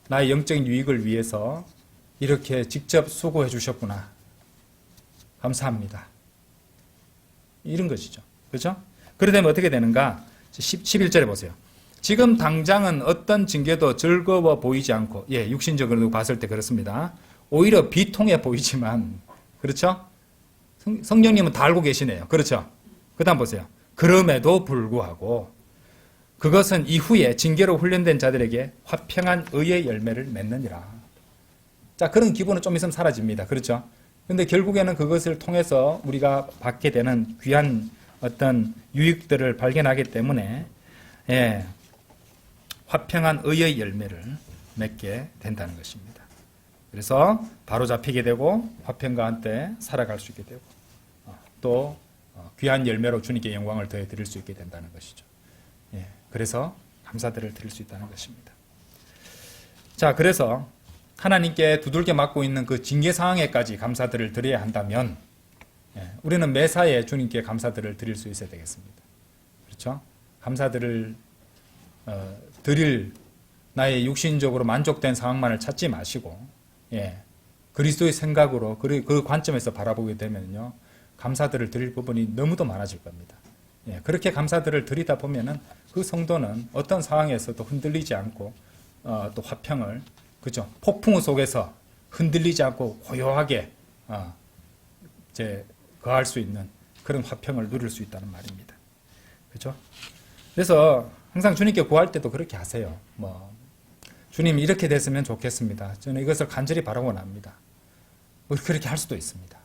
나의 영적인 유익을 위해서 이렇게 직접 수고해 주셨구나. 감사합니다. 이런 것이죠. 그렇죠? 그러되면 어떻게 되는가? 11절에 보세요. 지금 당장은 어떤 징계도 즐거워 보이지 않고, 육신적으로 봤을 때 그렇습니다. 오히려 비통해 보이지만, 그렇죠? 성령님은 다 알고 계시네요. 그렇죠? 그 다음 보세요. 그럼에도 불구하고 그것은 이후에 징계로 훈련된 자들에게 화평한 의의 열매를 맺느니라. 자, 그런 기분은 좀 있으면 사라집니다. 그렇죠? 근데 결국에는 그것을 통해서 우리가 받게 되는 귀한 어떤 유익들을 발견하기 때문에 화평한 의의 열매를 맺게 된다는 것입니다. 그래서 바로 잡히게 되고 화평과 함께 살아갈 수 있게 되고 또 귀한 열매로 주님께 영광을 더해 드릴 수 있게 된다는 것이죠. 그래서 감사들을 드릴 수 있다는 것입니다. 자, 그래서 하나님께 두들겨 맞고 있는 그 징계 상황에까지 감사들을 드려야 한다면 우리는 매사에 주님께 감사들을 드릴 수 있어야 되겠습니다. 그렇죠? 감사들을 드릴 나의 육신적으로 만족된 상황만을 찾지 마시고 그리스도의 생각으로 그 관점에서 바라보게 되면요 감사들을 드릴 부분이 너무도 많아질 겁니다. 그렇게 감사들을 드리다 보면은 그 성도는 어떤 상황에서도 흔들리지 않고 또 화평을 그죠 폭풍 속에서 흔들리지 않고 고요하게 이제 거할 수 있는 그런 화평을 누릴 수 있다는 말입니다. 그렇죠? 그래서 항상 주님께 구할 때도 그렇게 하세요. 주님 이렇게 됐으면 좋겠습니다. 저는 이것을 간절히 바라곤 합니다. 그렇게 할 수도 있습니다.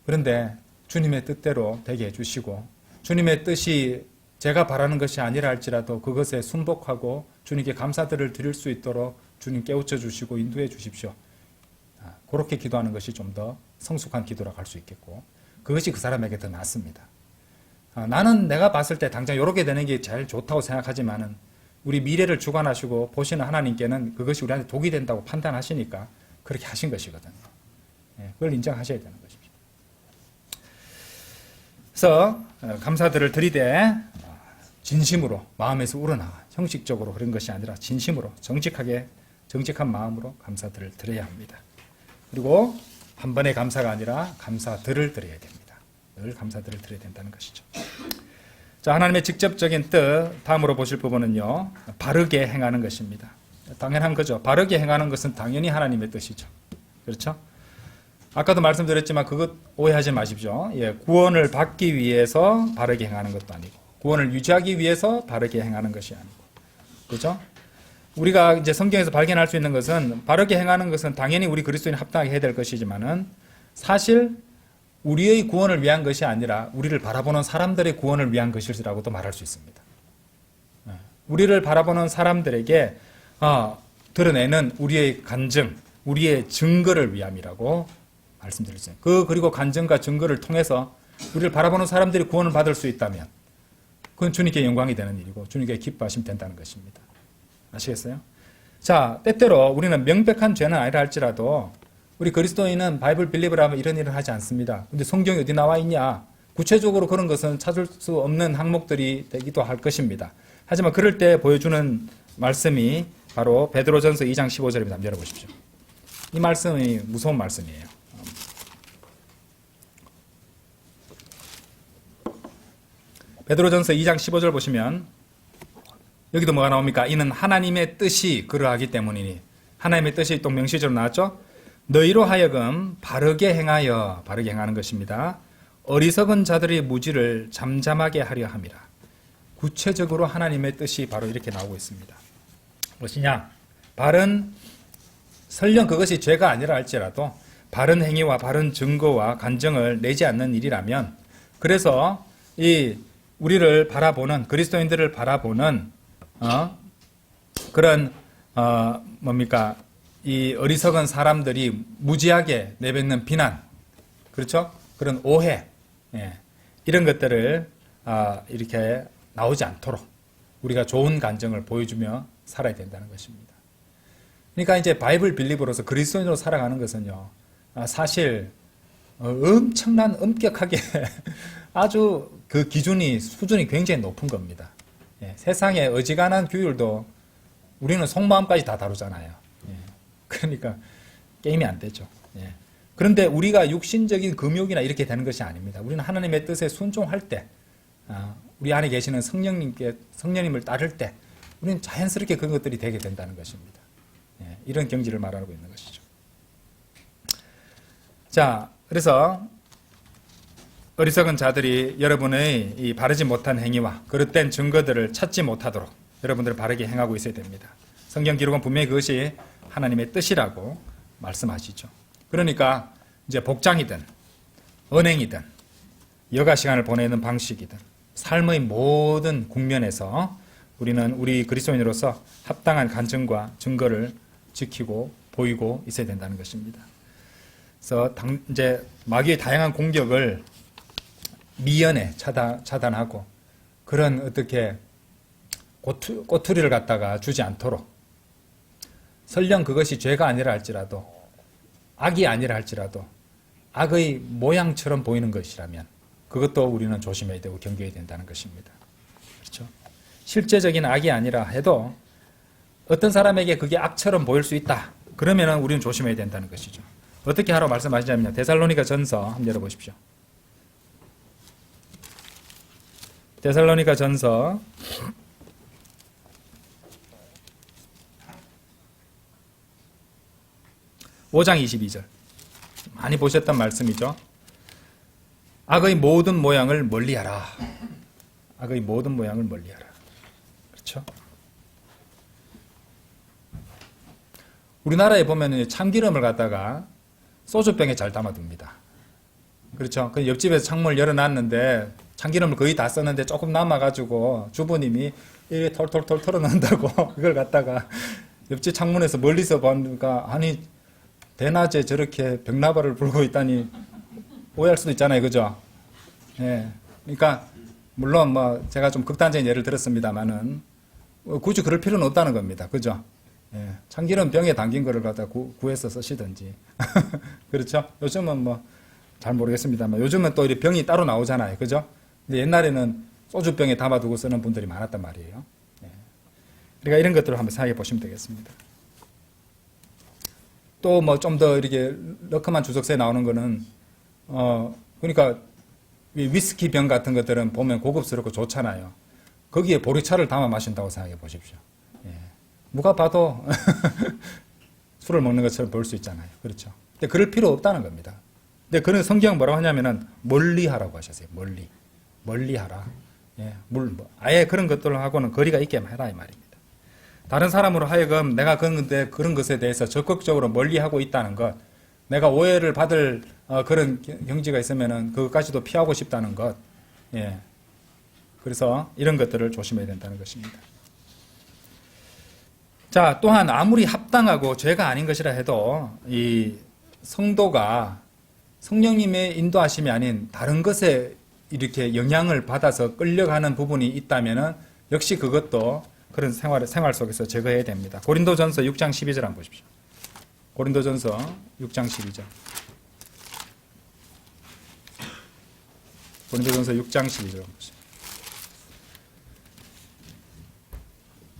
그런데 주님의 뜻대로 되게 해주시고 주님의 뜻이 제가 바라는 것이 아니라 할지라도 그것에 순복하고 주님께 감사들을 드릴 수 있도록 주님 깨우쳐 주시고 인도해 주십시오. 그렇게 기도하는 것이 좀 더 성숙한 기도라고 할 수 있겠고 그것이 그 사람에게 더 낫습니다. 나는 내가 봤을 때 당장 이렇게 되는 게 제일 좋다고 생각하지만은 우리 미래를 주관하시고 보시는 하나님께는 그것이 우리한테 독이 된다고 판단하시니까 그렇게 하신 것이거든요. 그걸 인정하셔야 되는 것입니다. 그래서 감사들을 드리되 진심으로 마음에서 우러나와 형식적으로 그런 것이 아니라 진심으로 정직한 마음으로 감사들을 드려야 합니다. 그리고 한 번의 감사가 아니라 감사들을 드려야 됩니다. 늘 감사들을 드려야 된다는 것이죠. 자, 하나님의 직접적인 뜻 다음으로 보실 부분은요. 바르게 행하는 것입니다. 당연한 거죠. 바르게 행하는 것은 당연히 하나님의 뜻이죠. 그렇죠? 아까도 말씀드렸지만 그것 오해하지 마십시오. 구원을 받기 위해서 바르게 행하는 것도 아니고 구원을 유지하기 위해서 바르게 행하는 것이 아니고 그렇죠? 우리가 이제 성경에서 발견할 수 있는 것은 바르게 행하는 것은 당연히 우리 그리스도인이 합당하게 해야 될 것이지만은 사실 우리의 구원을 위한 것이 아니라 우리를 바라보는 사람들의 구원을 위한 것이라고도 말할 수 있습니다. 우리를 바라보는 사람들에게 드러내는 우리의 간증, 우리의 증거를 위함이라고 말씀드렸어요. 그리고 간증과 증거를 통해서 우리를 바라보는 사람들이 구원을 받을 수 있다면 그건 주님께 영광이 되는 일이고 주님께 기뻐하시면 된다는 것입니다. 아시겠어요? 자, 때때로 우리는 명백한 죄는 아니라 할지라도 우리 그리스도인은 바이블 빌리버라면 이런 일을 하지 않습니다. 근데 성경에 어디 나와 있냐? 구체적으로 그런 것은 찾을 수 없는 항목들이 되기도 할 것입니다. 하지만 그럴 때 보여주는 말씀이 바로 베드로전서 2장 15절입니다. 한번 열어보십시오. 이 말씀이 무서운 말씀이에요. 베드로전서 2장 15절 보시면 여기도 뭐가 나옵니까? 이는 하나님의 뜻이 그러하기 때문이니 하나님의 뜻이 또 명시적으로 나왔죠? 너희로 하여금 바르게 행하는 것입니다. 어리석은 자들의 무지를 잠잠하게 하려 함이라. 구체적으로 하나님의 뜻이 바로 이렇게 나오고 있습니다. 무엇이냐? 설령 그것이 죄가 아니라 할지라도 바른 행위와 바른 증거와 간증을 내지 않는 일이라면 그래서 우리를 바라보는 그리스도인들을 바라보는 그런 이 어리석은 사람들이 무지하게 내뱉는 비난, 그렇죠? 그런 오해, 이런 것들을 이렇게 나오지 않도록 우리가 좋은 간증을 보여주며 살아야 된다는 것입니다. 그러니까 이제 바이블 빌리버로서 그리스도인으로 살아가는 것은요, 사실 엄청난 엄격하게 아주 그 수준이 굉장히 높은 겁니다. 세상의 어지간한 규율도 우리는 속마음까지 다 다루잖아요. 그러니까 게임이 안 되죠. 그런데 우리가 육신적인 금욕이나 이렇게 되는 것이 아닙니다. 우리는 하나님의 뜻에 순종할 때, 우리 안에 계시는 성령님을 따를 때, 우리는 자연스럽게 그런 것들이 되게 된다는 것입니다. 이런 경지를 말하고 있는 것이죠. 자, 그래서 어리석은 자들이 여러분의 이 바르지 못한 행위와 그릇된 증거들을 찾지 못하도록 여러분들을 바르게 행하고 있어야 됩니다. 성경 기록은 분명히 그것이 하나님의 뜻이라고 말씀하시죠. 그러니까 이제 복장이든 언행이든 여가 시간을 보내는 방식이든 삶의 모든 국면에서 우리는 우리 그리스도인으로서 합당한 간증과 증거를 지키고 보이고 있어야 된다는 것입니다. 그래서 이제 마귀의 다양한 공격을 미연에 차단하고 그런 어떻게 꼬투리를 갖다가 주지 않도록 설령 그것이 죄가 아니라 할지라도 악이 아니라 할지라도 악의 모양처럼 보이는 것이라면 그것도 우리는 조심해야 되고 경계해야 된다는 것입니다. 그렇죠? 실제적인 악이 아니라 해도 어떤 사람에게 그게 악처럼 보일 수 있다. 그러면 우리는 조심해야 된다는 것이죠. 어떻게 하라고 말씀하시냐면요. 데살로니가 전서 한번 열어보십시오. 데살로니가 전서 5장 22절. 많이 보셨던 말씀이죠. 악의 모든 모양을 멀리하라. 악의 모든 모양을 멀리하라. 그렇죠? 우리나라에 보면 참기름을 갖다가 소주병에 잘 담아둡니다. 그렇죠? 그 옆집에서 창문을 열어놨는데 참기름을 거의 다 썼는데 조금 남아가지고 주부님이 이렇게 톨톨톨 털어놓는다고 그걸 갖다가 옆집 창문에서 멀리서 보니까 아니 대낮에 저렇게 벽나발을 불고 있다니 오해할 수도 있잖아요. 그죠? 예. 그러니까 물론 뭐 제가 좀 극단적인 예를 들었습니다만은 굳이 그럴 필요는 없다는 겁니다. 그죠? 예. 참기름 병에 담긴 거를 갖다 구해서 쓰시든지. 그렇죠? 요즘은 뭐 잘 모르겠습니다만 요즘은 또 이렇게 병이 따로 나오잖아요. 그죠? 근데 옛날에는 소주병에 담아두고 쓰는 분들이 많았단 말이에요. 예. 그러니까 이런 것들을 한번 생각해 보시면 되겠습니다. 또 뭐 좀 더 이렇게 러크만 주석서에 나오는 거는 그러니까 위스키 병 같은 것들은 보면 고급스럽고 좋잖아요. 거기에 보리차를 담아 마신다고 생각해 보십시오. 예. 누가 봐도 술을 먹는 것처럼 볼 수 있잖아요. 그렇죠? 근데 그럴 필요 없다는 겁니다. 근데 그런 성경 뭐라고 하냐면은 멀리하라고 하셨어요. 멀리하라. 예. 아예 그런 것들하고는 거리가 있게 해라 이 말입니다. 다른 사람으로 하여금 내가 그런 것에 대해서 적극적으로 멀리하고 있다는 것, 내가 오해를 받을 그런 경지가 있으면은 그것까지도 피하고 싶다는 것, 예. 그래서 이런 것들을 조심해야 된다는 것입니다. 자, 또한 아무리 합당하고 죄가 아닌 것이라 해도 이 성도가 성령님의 인도하심이 아닌 다른 것에 이렇게 영향을 받아서 끌려가는 부분이 있다면은 역시 그것도 그런 생활 속에서 제거해야 됩니다. 고린도전서 6장 12절 한번 보십시오. 고린도전서 6장 12절. 고린도전서 6장 12절 한번 보십시오.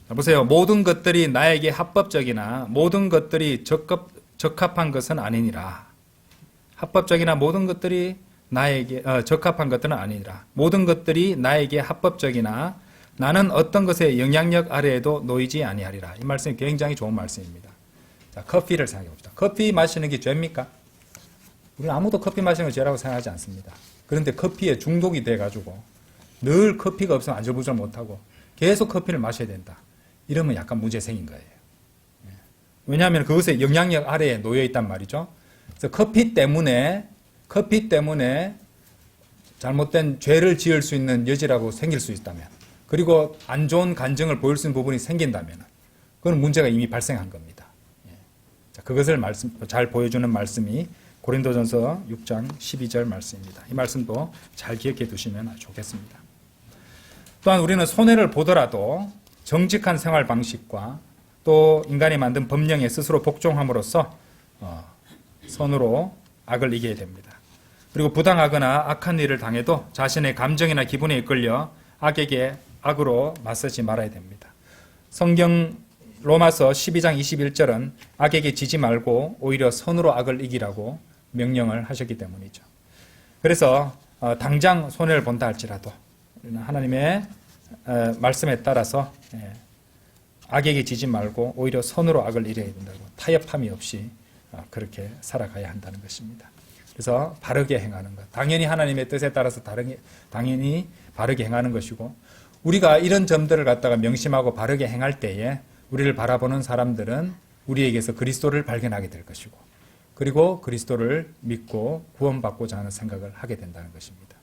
자, 보세요. 모든 것들이 나에게 합법적이나 모든 것들이 적합한 것은 아니니라. 합법적이나 모든 것들이 나에게 적합한 것들은 아니니라. 모든 것들이 나에게 합법적이나 나는 어떤 것의 영향력 아래에도 놓이지 아니하리라. 이 말씀이 굉장히 좋은 말씀입니다. 자, 커피를 생각해 봅시다. 커피 마시는 게 죄입니까? 우리는 아무도 커피 마시는 걸 죄라고 생각하지 않습니다. 그런데 커피에 중독이 돼가지고 늘 커피가 없으면 안절부절 못하고 계속 커피를 마셔야 된다. 이러면 약간 문제생긴 거예요. 왜냐하면 그것의 영향력 아래에 놓여 있단 말이죠. 그래서 커피 때문에 잘못된 죄를 지을 수 있는 여지라고 생길 수 있다면, 그리고 안 좋은 간증을 보일 수 있는 부분이 생긴다면 그건 문제가 이미 발생한 겁니다. 자, 그것을 잘 보여주는 말씀이 고린도전서 6장 12절 말씀입니다. 이 말씀도 잘 기억해 두시면 좋겠습니다. 또한 우리는 손해를 보더라도 정직한 생활 방식과 또 인간이 만든 법령에 스스로 복종함으로써 선으로 악을 이겨야 됩니다. 그리고 부당하거나 악한 일을 당해도 자신의 감정이나 기분에 이끌려 악에게 악으로 맞서지 말아야 됩니다. 성경 로마서 12장 21절은 악에게 지지 말고 오히려 선으로 악을 이기라고 명령을 하셨기 때문이죠. 그래서 당장 손해를 본다 할지라도 하나님의 말씀에 따라서 악에게 지지 말고 오히려 선으로 악을 이겨야 된다고, 타협함이 없이 그렇게 살아가야 한다는 것입니다. 그래서 바르게 행하는 것, 당연히 하나님의 뜻에 따라서 당연히 바르게 행하는 것이고, 우리가 이런 점들을 갖다가 명심하고 바르게 행할 때에 우리를 바라보는 사람들은 우리에게서 그리스도를 발견하게 될 것이고, 그리고 그리스도를 믿고 구원받고자 하는 생각을 하게 된다는 것입니다.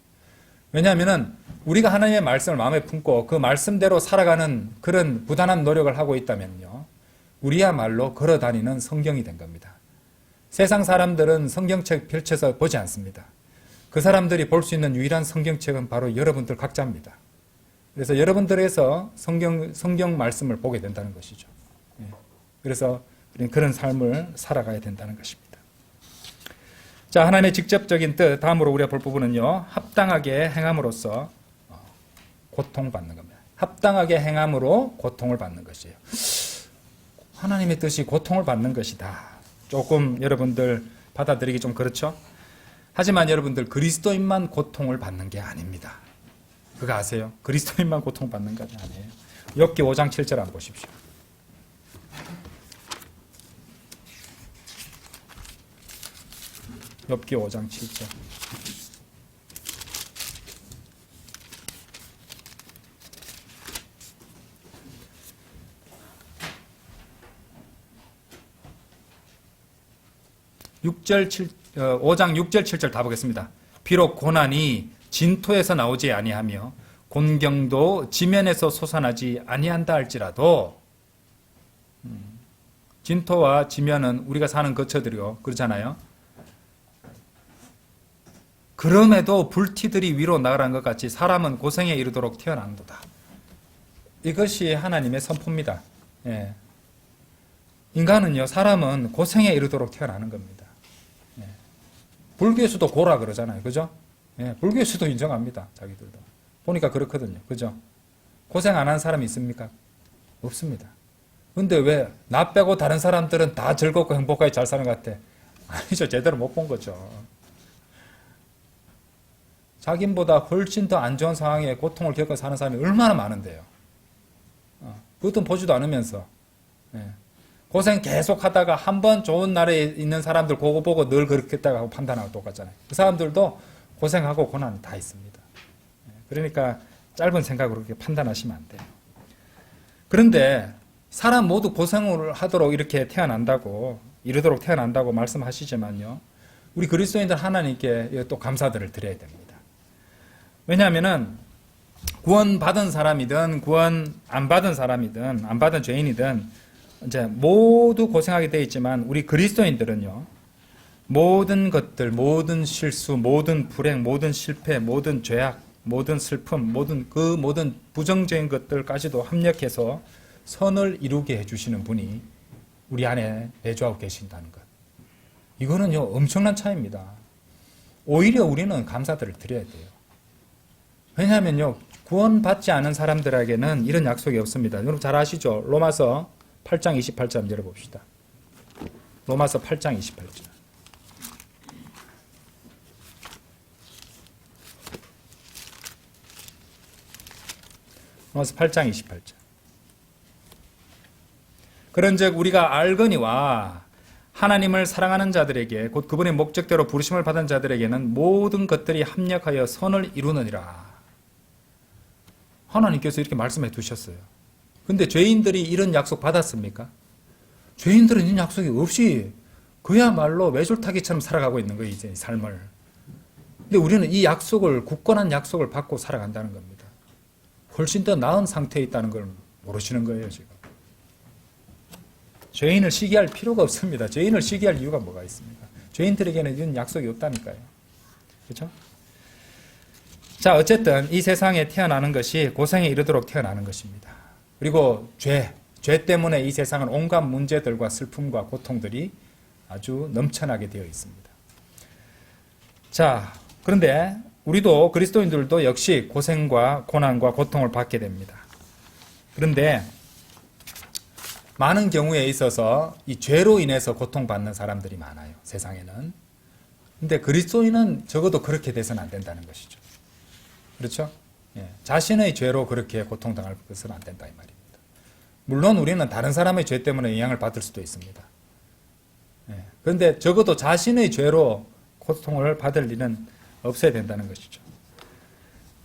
왜냐하면 우리가 하나님의 말씀을 마음에 품고 그 말씀대로 살아가는 그런 부단한 노력을 하고 있다면요, 우리야말로 걸어다니는 성경이 된 겁니다. 세상 사람들은 성경책 펼쳐서 보지 않습니다. 그 사람들이 볼 수 있는 유일한 성경책은 바로 여러분들 각자입니다. 그래서 여러분들에서 성경 말씀을 보게 된다는 것이죠. 그래서 우리는 그런 삶을 살아가야 된다는 것입니다. 자, 하나님의 직접적인 뜻, 다음으로 우리가 볼 부분은요, 합당하게 행함으로써 고통받는 겁니다. 합당하게 행함으로 고통을 받는 것이에요. 하나님의 뜻이 고통을 받는 것이다. 조금 여러분들 받아들이기 좀 그렇죠? 하지만 여러분들 그리스도인만 고통을 받는 게 아닙니다. 그거 아세요? 그리스도인만 고통받는 것이 아니에요. 욥기 5장 7절 한번 보십시오. 욥기 5장 7절. (6절) 5장 6절 7절 다 보겠습니다. 비록 고난이 진토에서 나오지 아니하며 곤경도 지면에서 솟아나지 아니한다 할지라도, 진토와 지면은 우리가 사는 거처들이요, 그렇잖아요. 그럼에도 불티들이 위로 나가는 것 같이 사람은 고생에 이르도록 태어난도다. 이것이 하나님의 선포입니다. 예. 인간은요, 사람은 고생에 이르도록 태어나는 겁니다. 예. 불교에서도 고라 그러잖아요, 그죠? 예. 불교에서도 인정합니다, 자기들도. 보니까 그렇거든요, 그죠? 고생 안 한 사람이 있습니까? 없습니다. 근데 왜 나 빼고 다른 사람들은 다 즐겁고 행복하게 잘 사는 것 같아? 아니죠, 제대로 못 본 거죠. 자기보다 훨씬 더 안 좋은 상황에 고통을 겪어 사는 사람이 얼마나 많은데요. 그것도 보지도 않으면서. 예. 고생 계속 하다가 한 번 좋은 날에 있는 사람들 그거 보고 늘 그렇겠다고 하고 판단하고 똑같잖아요. 그 사람들도 고생하고 고난 다 있습니다. 예. 그러니까 짧은 생각으로 그렇게 판단하시면 안 돼요. 그런데 사람 모두 고생을 하도록 이렇게 태어난다고, 이르도록 태어난다고 말씀하시지만요, 우리 그리스도인들 하나님께 또 감사들을 드려야 됩니다. 왜냐하면은 구원받은 사람이든 구원 안 받은 사람이든 안 받은 죄인이든 이제 모두 고생하게 되어 있지만, 우리 그리스도인들은요, 모든 것들, 모든 실수, 모든 불행, 모든 실패, 모든 죄악, 모든 슬픔, 모든 부정적인 것들까지도 합력해서 선을 이루게 해주시는 분이 우리 안에 내주하고 계신다는 것. 이거는요, 엄청난 차이입니다. 오히려 우리는 감사들을 드려야 돼요. 왜냐하면요, 구원받지 않은 사람들에게는 이런 약속이 없습니다. 여러분 잘 아시죠? 로마서 8장 28절 한번 열어봅시다. 로마서 8장 28절. 로마서 8장 28절. 그런즉 우리가 알거니와 하나님을 사랑하는 자들에게, 곧 그분의 목적대로 부르심을 받은 자들에게는 모든 것들이 합력하여 선을 이루느니라. 하나님께서 이렇게 말씀해 두셨어요. 근데 죄인들이 이런 약속 받았습니까? 죄인들은 이런 약속이 없이 그야말로 외줄타기처럼 살아가고 있는 거예요, 이제 삶을. 근데 우리는 이 약속을, 굳건한 약속을 받고 살아간다는 겁니다. 훨씬 더 나은 상태에 있다는 걸 모르시는 거예요, 지금. 죄인을 시기할 필요가 없습니다. 죄인을 시기할 이유가 뭐가 있습니까? 죄인들에게는 이런 약속이 없다니까요. 그렇죠? 자, 어쨌든 이 세상에 태어나는 것이 고생에 이르도록 태어나는 것입니다. 그리고 죄 때문에 이 세상은 온갖 문제들과 슬픔과 고통들이 아주 넘쳐나게 되어 있습니다. 자, 그런데 우리도, 그리스도인들도 역시 고생과 고난과 고통을 받게 됩니다. 그런데 많은 경우에 있어서 이 죄로 인해서 고통받는 사람들이 많아요, 세상에는. 근데 그리스도인은 적어도 그렇게 돼서는 안 된다는 것이죠. 그렇죠? 예. 자신의 죄로 그렇게 고통당할 것은 안 된다, 이 말입니다. 물론 우리는 다른 사람의 죄 때문에 영향을 받을 수도 있습니다. 예. 그런데 적어도 자신의 죄로 고통을 받을 일은 없어야 된다는 것이죠.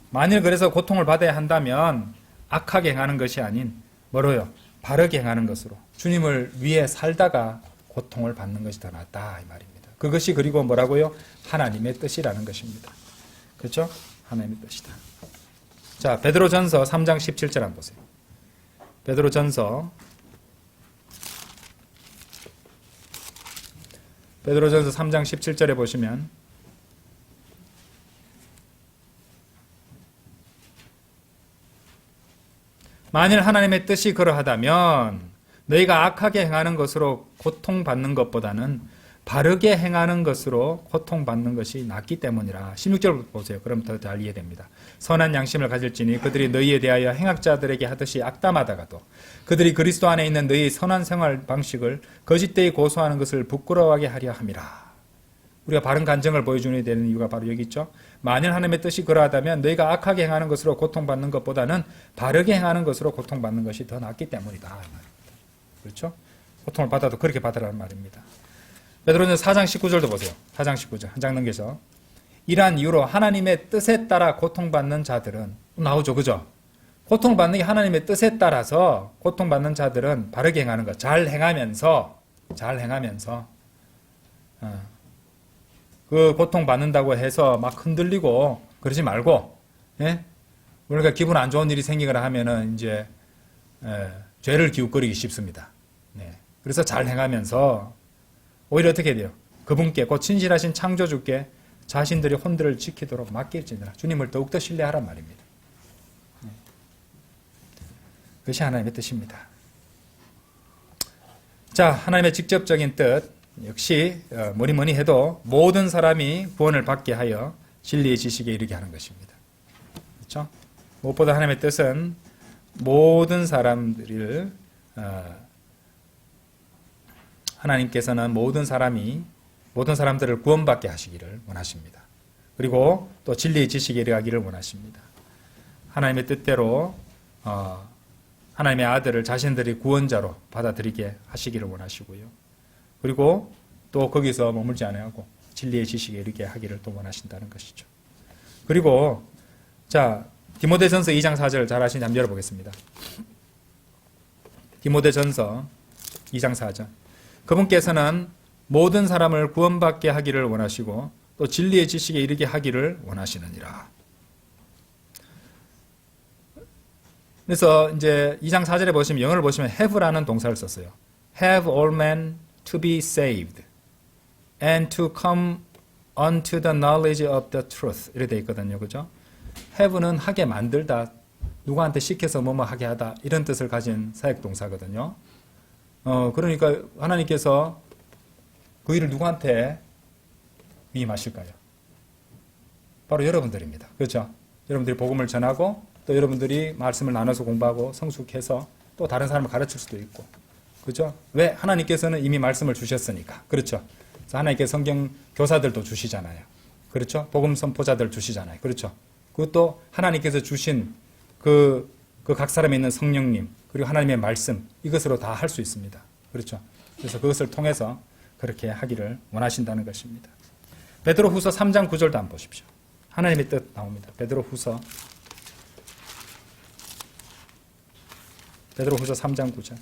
만일 그래서 고통을 받아야 한다면 악하게 행하는 것이 아닌 뭐로요? 바르게 행하는 것으로, 주님을 위해 살다가 고통을 받는 것이 더 낫다, 이 말입니다. 그것이 그리고 뭐라고요? 하나님의 뜻이라는 것입니다. 그렇죠? 하나님의 뜻이다. 자, 베드로전서 3장 17절 한번 보세요. 베드로전서 3장 17절에 보시면, 만일 하나님의 뜻이 그러하다면 너희가 악하게 행하는 것으로 고통받는 것보다는 바르게 행하는 것으로 고통받는 것이 낫기 때문이라. 16절 보세요. 그럼 더 잘 이해됩니다. 선한 양심을 가질지니 그들이 너희에 대하여 행악자들에게 하듯이 악담하다가도 그들이 그리스도 안에 있는 너희의 선한 생활 방식을 거짓되이 고소하는 것을 부끄러워하게 하려 함이라. 우리가 바른 간증을 보여주는 되는 이유가 바로 여기 있죠. 만일 하나님의 뜻이 그러하다면 너희가 악하게 행하는 것으로 고통받는 것보다는 바르게 행하는 것으로 고통받는 것이 더 낫기 때문이다. 그렇죠? 고통을 받아도 그렇게 받으라는 말입니다. 베드로전서 4장 19절도 보세요. 4장 19절 한 장 넘겨서 이러한 이유로 하나님의 뜻에 따라 고통받는 자들은 나오죠. 그죠? 고통받는 게 하나님의 뜻에 따라서 고통받는 자들은 바르게 행하는 것. 잘 행하면서 그 고통받는다고 해서 막 흔들리고 그러지 말고, 예? 우리가 기분 안 좋은 일이 생기거나 하면은 이제 죄를 기웃거리기 쉽습니다. 네. 그래서 잘 행하면서 오히려 어떻게 돼요? 그분께 곧 진실하신 창조주께 자신들이 혼들을 지키도록 맡길지니라. 주님을 더욱더 신뢰하란 말입니다. 네. 그것이 하나님의 뜻입니다. 자, 하나님의 직접적인 뜻 역시 뭐니 해도 모든 사람이 구원을 받게 하여 진리의 지식에 이르게 하는 것입니다. 그렇죠? 무엇보다 하나님의 뜻은 모든 사람들을 하나님께서는 모든 사람들을 구원받게 하시기를 원하십니다. 그리고 또 진리의 지식에 이르기를 원하십니다. 하나님의 뜻대로 하나님의 아들을 자신들이 구원자로 받아들이게 하시기를 원하시고요. 그리고 또 거기서 머물지 않아하고 진리의 지식에 이르게 하기를 또 원하신다는 것이죠. 그리고 자, 디모데전서 2장 4절 잘 아시는지 한번 열어보겠습니다. 디모데전서 2장 4절 그분께서는 모든 사람을 구원받게 하기를 원하시고 또 진리의 지식에 이르게 하기를 원하시느니라. 그래서 이제 2장 4절에 보시면 영어를 보시면 have라는 동사를 썼어요. Have all men to be saved and to come unto the knowledge of the truth 이렇게 되어 있거든요. 그죠? have는 하게 만들다, 누구한테 시켜서 뭐뭐 하게 하다 이런 뜻을 가진 사역동사거든요. 그러니까 하나님께서 그 일을 누구한테 위임하실까요? 바로 여러분들입니다. 그렇죠? 여러분들이 복음을 전하고 또 여러분들이 말씀을 나눠서 공부하고 성숙해서 또 다른 사람을 가르칠 수도 있고, 그렇죠? 왜? 하나님께서는 이미 말씀을 주셨으니까. 그렇죠? 그래서 하나님께서 성경 교사들도 주시잖아요. 그렇죠? 복음 선포자들 주시잖아요. 그렇죠? 그것도 하나님께서 주신 그 각 사람에 있는 성령님 그리고 하나님의 말씀 이것으로 다 할 수 있습니다. 그렇죠? 그래서 그것을 통해서 그렇게 하기를 원하신다는 것입니다. 베드로후서 3장 9절도 한번 보십시오. 하나님의 뜻 나옵니다. 베드로후서 3장 9절.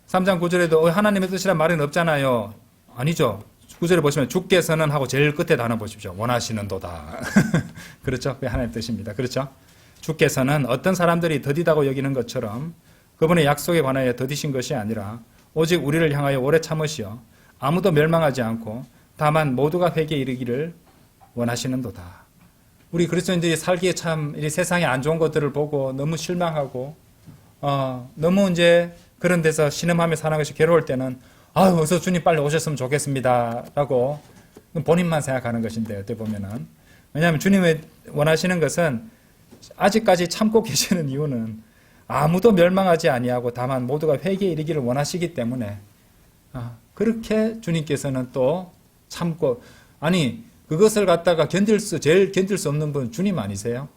3장 9절에도 하나님의 뜻이란 말은 없잖아요. 아니죠. 9절에 보시면 주께서는 하고 제일 끝에 단어 보십시오. 원하시는도다. 그렇죠? 그게 하나님의 뜻입니다. 그렇죠? 주께서는 어떤 사람들이 더디다고 여기는 것처럼 그분의 약속에 관하여 더디신 것이 아니라 오직 우리를 향하여 오래 참으시어 아무도 멸망하지 않고 다만 모두가 회개에 이르기를 원하시는도다. 우리 그리스도인들이 살기에 참 이 세상에 안 좋은 것들을 보고 너무 실망하고 너무 이제 그런 데서 신음하며 사는 것이 괴로울 때는 어서 주님 빨리 오셨으면 좋겠습니다 라고 본인만 생각하는 것인데 어떻게 보면은, 왜냐하면 주님이 원하시는 것은 아직까지 참고 계시는 이유는 아무도 멸망하지 아니하고 다만 모두가 회개에 이르기를 원하시기 때문에 그렇게 주님께서는 또 참고, 아니 그것을 갖다가 제일 견딜 수 없는 분 주님 아니세요?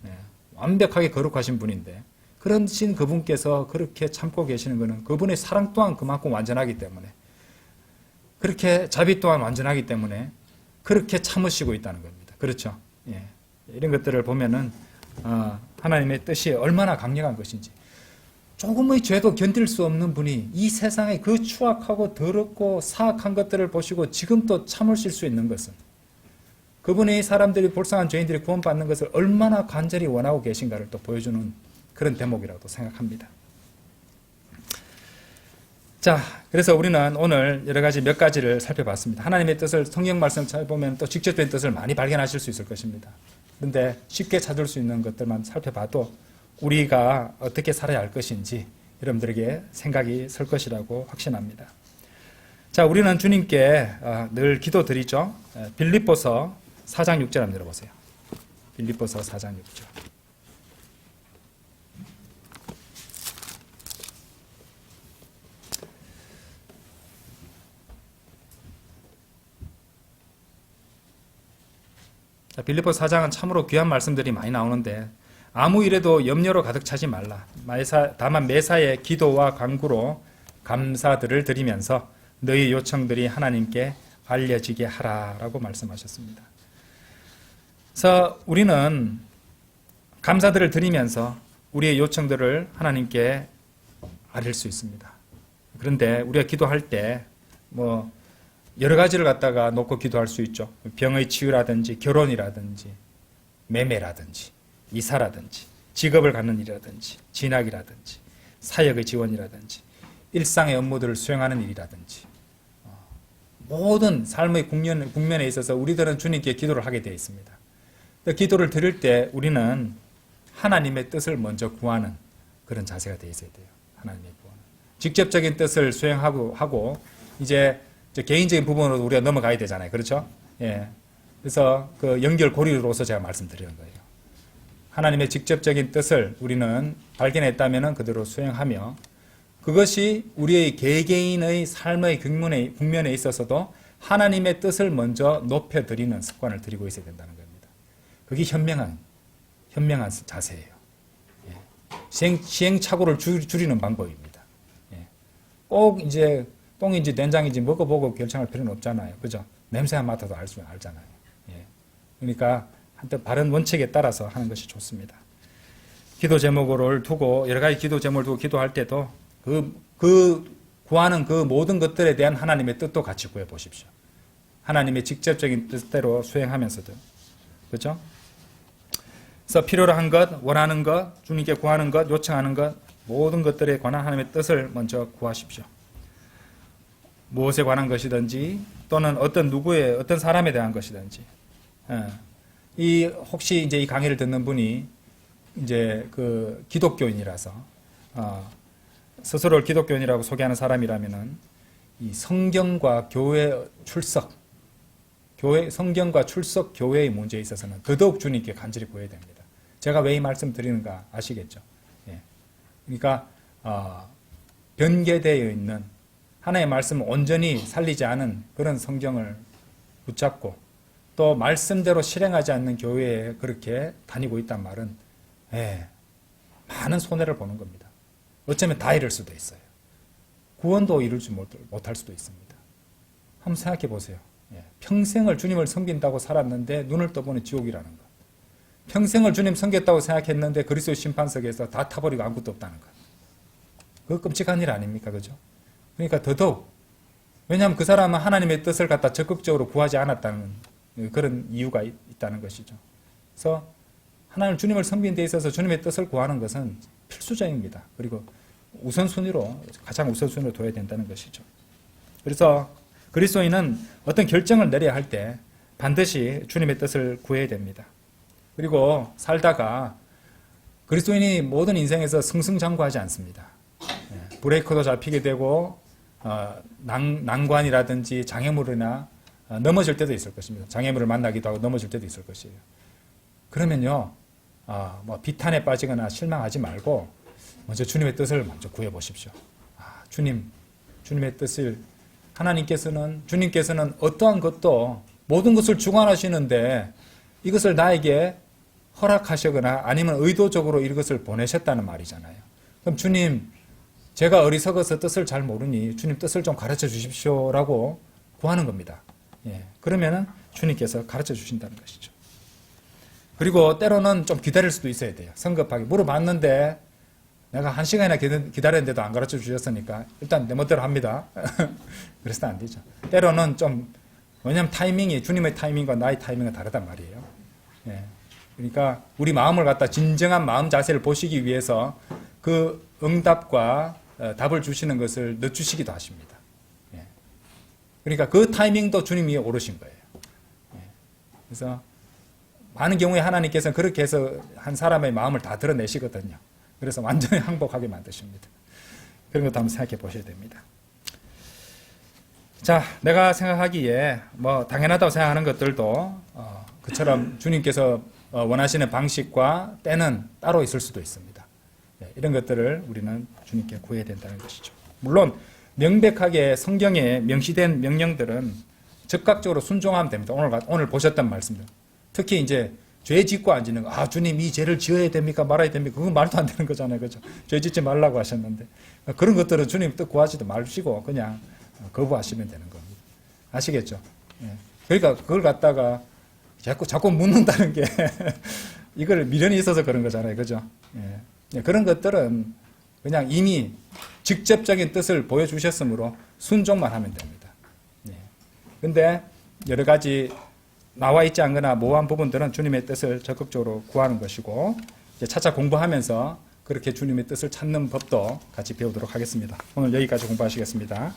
네, 완벽하게 거룩하신 분인데 그러신 그분께서 그렇게 참고 계시는 것은 그분의 사랑 또한 그만큼 완전하기 때문에, 그렇게 자비 또한 완전하기 때문에 그렇게 참으시고 있다는 겁니다. 그렇죠? 예. 이런 것들을 보면은 하나님의 뜻이 얼마나 강력한 것인지, 조금의 죄도 견딜 수 없는 분이 이 세상에 그 추악하고 더럽고 사악한 것들을 보시고 지금도 참으실 수 있는 것은 그분이 사람들이 불쌍한 죄인들이 구원받는 것을 얼마나 간절히 원하고 계신가를 또 보여주는 그런 대목이라고 생각합니다. 자, 그래서 우리는 오늘 여러 가지 몇 가지를 살펴봤습니다. 하나님의 뜻을 성경 말씀 찾아보면 또 직접된 뜻을 많이 발견하실 수 있을 것입니다. 그런데 쉽게 찾을 수 있는 것들만 살펴봐도 우리가 어떻게 살아야 할 것인지 여러분들에게 생각이 설 것이라고 확신합니다. 자, 우리는 주님께 늘 기도드리죠. 빌립보서 4장 6절 한번 들어보세요. 빌립보서 4장 6절. 빌립보서 4장은 참으로 귀한 말씀들이 많이 나오는데, 아무 일에도 염려로 가득 차지 말라. 다만 매사에 기도와 간구로 감사들을 드리면서 너희 요청들이 하나님께 알려지게 하라라고 말씀하셨습니다. 그래서 우리는 감사들을 드리면서 우리의 요청들을 하나님께 아릴 수 있습니다. 그런데 우리가 기도할 때 뭐 여러 가지를 갖다가 놓고 기도할 수 있죠. 병의 치유라든지 결혼이라든지 매매라든지 이사라든지 직업을 갖는 일이라든지 진학이라든지 사역의 지원이라든지 일상의 업무들을 수행하는 일이라든지 모든 삶의 국면에 있어서 우리들은 주님께 기도를 하게 되어 있습니다. 기도를 드릴 때 우리는 하나님의 뜻을 먼저 구하는 그런 자세가 되어 있어야 돼요. 하나님의 구하는. 직접적인 뜻을 수행하고 이제 개인적인 부분으로 우리가 넘어가야 되잖아요. 그렇죠? 예. 그래서 그 연결고리로서 제가 말씀드리는 거예요. 하나님의 직접적인 뜻을 우리는 발견했다면 그대로 수행하며 그것이 우리의 개개인의 삶의 국면에 있어서도 하나님의 뜻을 먼저 높여드리는 습관을 들이고 있어야 된다는 겁니다. 그게 현명한 자세예요. 예. 시행착오를 줄이는 방법입니다. 예. 꼭 이제 똥인지 된장인지 먹어보고 결정할 필요는 없잖아요. 그죠? 냄새만 맡아도 알잖아요. 예. 그러니까 한때 바른 원칙에 따라서 하는 것이 좋습니다. 기도 제목을 두고 여러 가지 기도 제목을 두고 기도할 때도 그 구하는 그 모든 것들에 대한 하나님의 뜻도 같이 구해 보십시오. 하나님의 직접적인 뜻대로 수행하면서도. 그렇죠? 그래서 필요로 한 것, 원하는 것, 주님께 구하는 것, 요청하는 것 모든 것들에 관한 하나님의 뜻을 먼저 구하십시오. 무엇에 관한 것이든지 또는 어떤 사람에 대한 것이든지. 혹시 이제 이 강의를 듣는 분이 이제 그 기독교인이라서 스스로를 기독교인이라고 소개하는 사람이라면은 이 성경과 성경과 출석 교회의 문제에 있어서는 더더욱 주님께 간절히 구해야 됩니다. 제가 왜 이 말씀 드리는가 아시겠죠? 예. 그러니까 변개되어 있는 하나님의 말씀을 온전히 살리지 않은 그런 성경을 붙잡고 또 말씀대로 실행하지 않는 교회에 그렇게 다니고 있단 말은 많은 손해를 보는 겁니다. 어쩌면 다 잃을 수도 있어요. 구원도 이루지 못할 수도 있습니다. 한번 생각해 보세요. 평생을 주님을 섬긴다고 살았는데 눈을 떠보니 지옥이라는 것. 평생을 주님 섬겼다고 생각했는데 그리스도의 심판석에서 다 타버리고 아무것도 없다는 것. 그거 끔찍한 일 아닙니까? 그죠? 그러니까 더더욱 왜냐하면 그 사람은 하나님의 뜻을 갖다 적극적으로 구하지 않았다는 그런 이유가 있다는 것이죠. 그래서 하나님 주님을 섬기는 데 있어서 주님의 뜻을 구하는 것은 필수적입니다. 그리고 가장 우선순위로 둬야 된다는 것이죠. 그래서 그리스도인은 어떤 결정을 내려야 할 때 반드시 주님의 뜻을 구해야 됩니다. 그리고 살다가 그리스도인이 모든 인생에서 승승장구하지 않습니다. 브레이크도 잡히게 되고 난관이라든지 장애물이나 넘어질 때도 있을 것입니다. 장애물을 만나기도 하고 넘어질 때도 있을 것이에요. 그러면요, 비탄에 빠지거나 실망하지 말고 먼저 주님의 뜻을 먼저 구해 보십시오. 주님의 뜻을 주님께서는 어떠한 것도 모든 것을 주관하시는데 이것을 나에게 허락하시거나 아니면 의도적으로 이것을 보내셨다는 말이잖아요. 그럼 주님, 제가 어리석어서 뜻을 잘 모르니 주님 뜻을 좀 가르쳐 주십시오라고 구하는 겁니다. 그러면은 주님께서 가르쳐 주신다는 것이죠. 그리고 때로는 좀 기다릴 수도 있어야 돼요. 성급하게 물어봤는데 내가 1시간이나 기다렸는데도 안 가르쳐 주셨으니까 일단 내 멋대로 합니다. 그래서는 안 되죠. 때로는 왜냐하면 주님의 타이밍과 나의 타이밍은 다르단 말이에요. 그러니까 우리 마음을 갖다 진정한 마음 자세를 보시기 위해서 그 응답과 답을 주시는 것을 늦추시기도 하십니다. 그러니까 그 타이밍도 주님이 오르신 거예요. 그래서 많은 경우에 하나님께서는 그렇게 해서 한 사람의 마음을 다 드러내시거든요. 그래서 완전히 항복하게 만드십니다. 그런 것도 한번 생각해 보셔야 됩니다. 자, 내가 생각하기에 당연하다고 생각하는 것들도 그처럼 주님께서 원하시는 방식과 때는 따로 있을 수도 있습니다. 이런 것들을 우리는 주님께 구해야 된다는 것이죠. 물론 명백하게 성경에 명시된 명령들은 즉각적으로 순종하면 됩니다. 오늘 보셨던 말씀들. 특히 이제 죄 짓고 안 짓는 거. 아, 주님 이 죄를 지어야 됩니까? 말아야 됩니까? 그건 말도 안 되는 거잖아요. 그죠? 죄 짓지 말라고 하셨는데. 그런 것들은 주님 뜻 구하지도 마시고 그냥 거부하시면 되는 겁니다. 아시겠죠? 예. 그러니까 그걸 갖다가 자꾸 묻는다는 게 이걸 미련이 있어서 그런 거잖아요. 그죠? 예. 그런 것들은 그냥 이미 직접적인 뜻을 보여주셨으므로 순종만 하면 됩니다. 예. 근데 여러 가지 나와 있지 않거나 모호한 부분들은 주님의 뜻을 적극적으로 구하는 것이고, 이제 차차 공부하면서 그렇게 주님의 뜻을 찾는 법도 같이 배우도록 하겠습니다. 오늘 여기까지 공부하시겠습니다.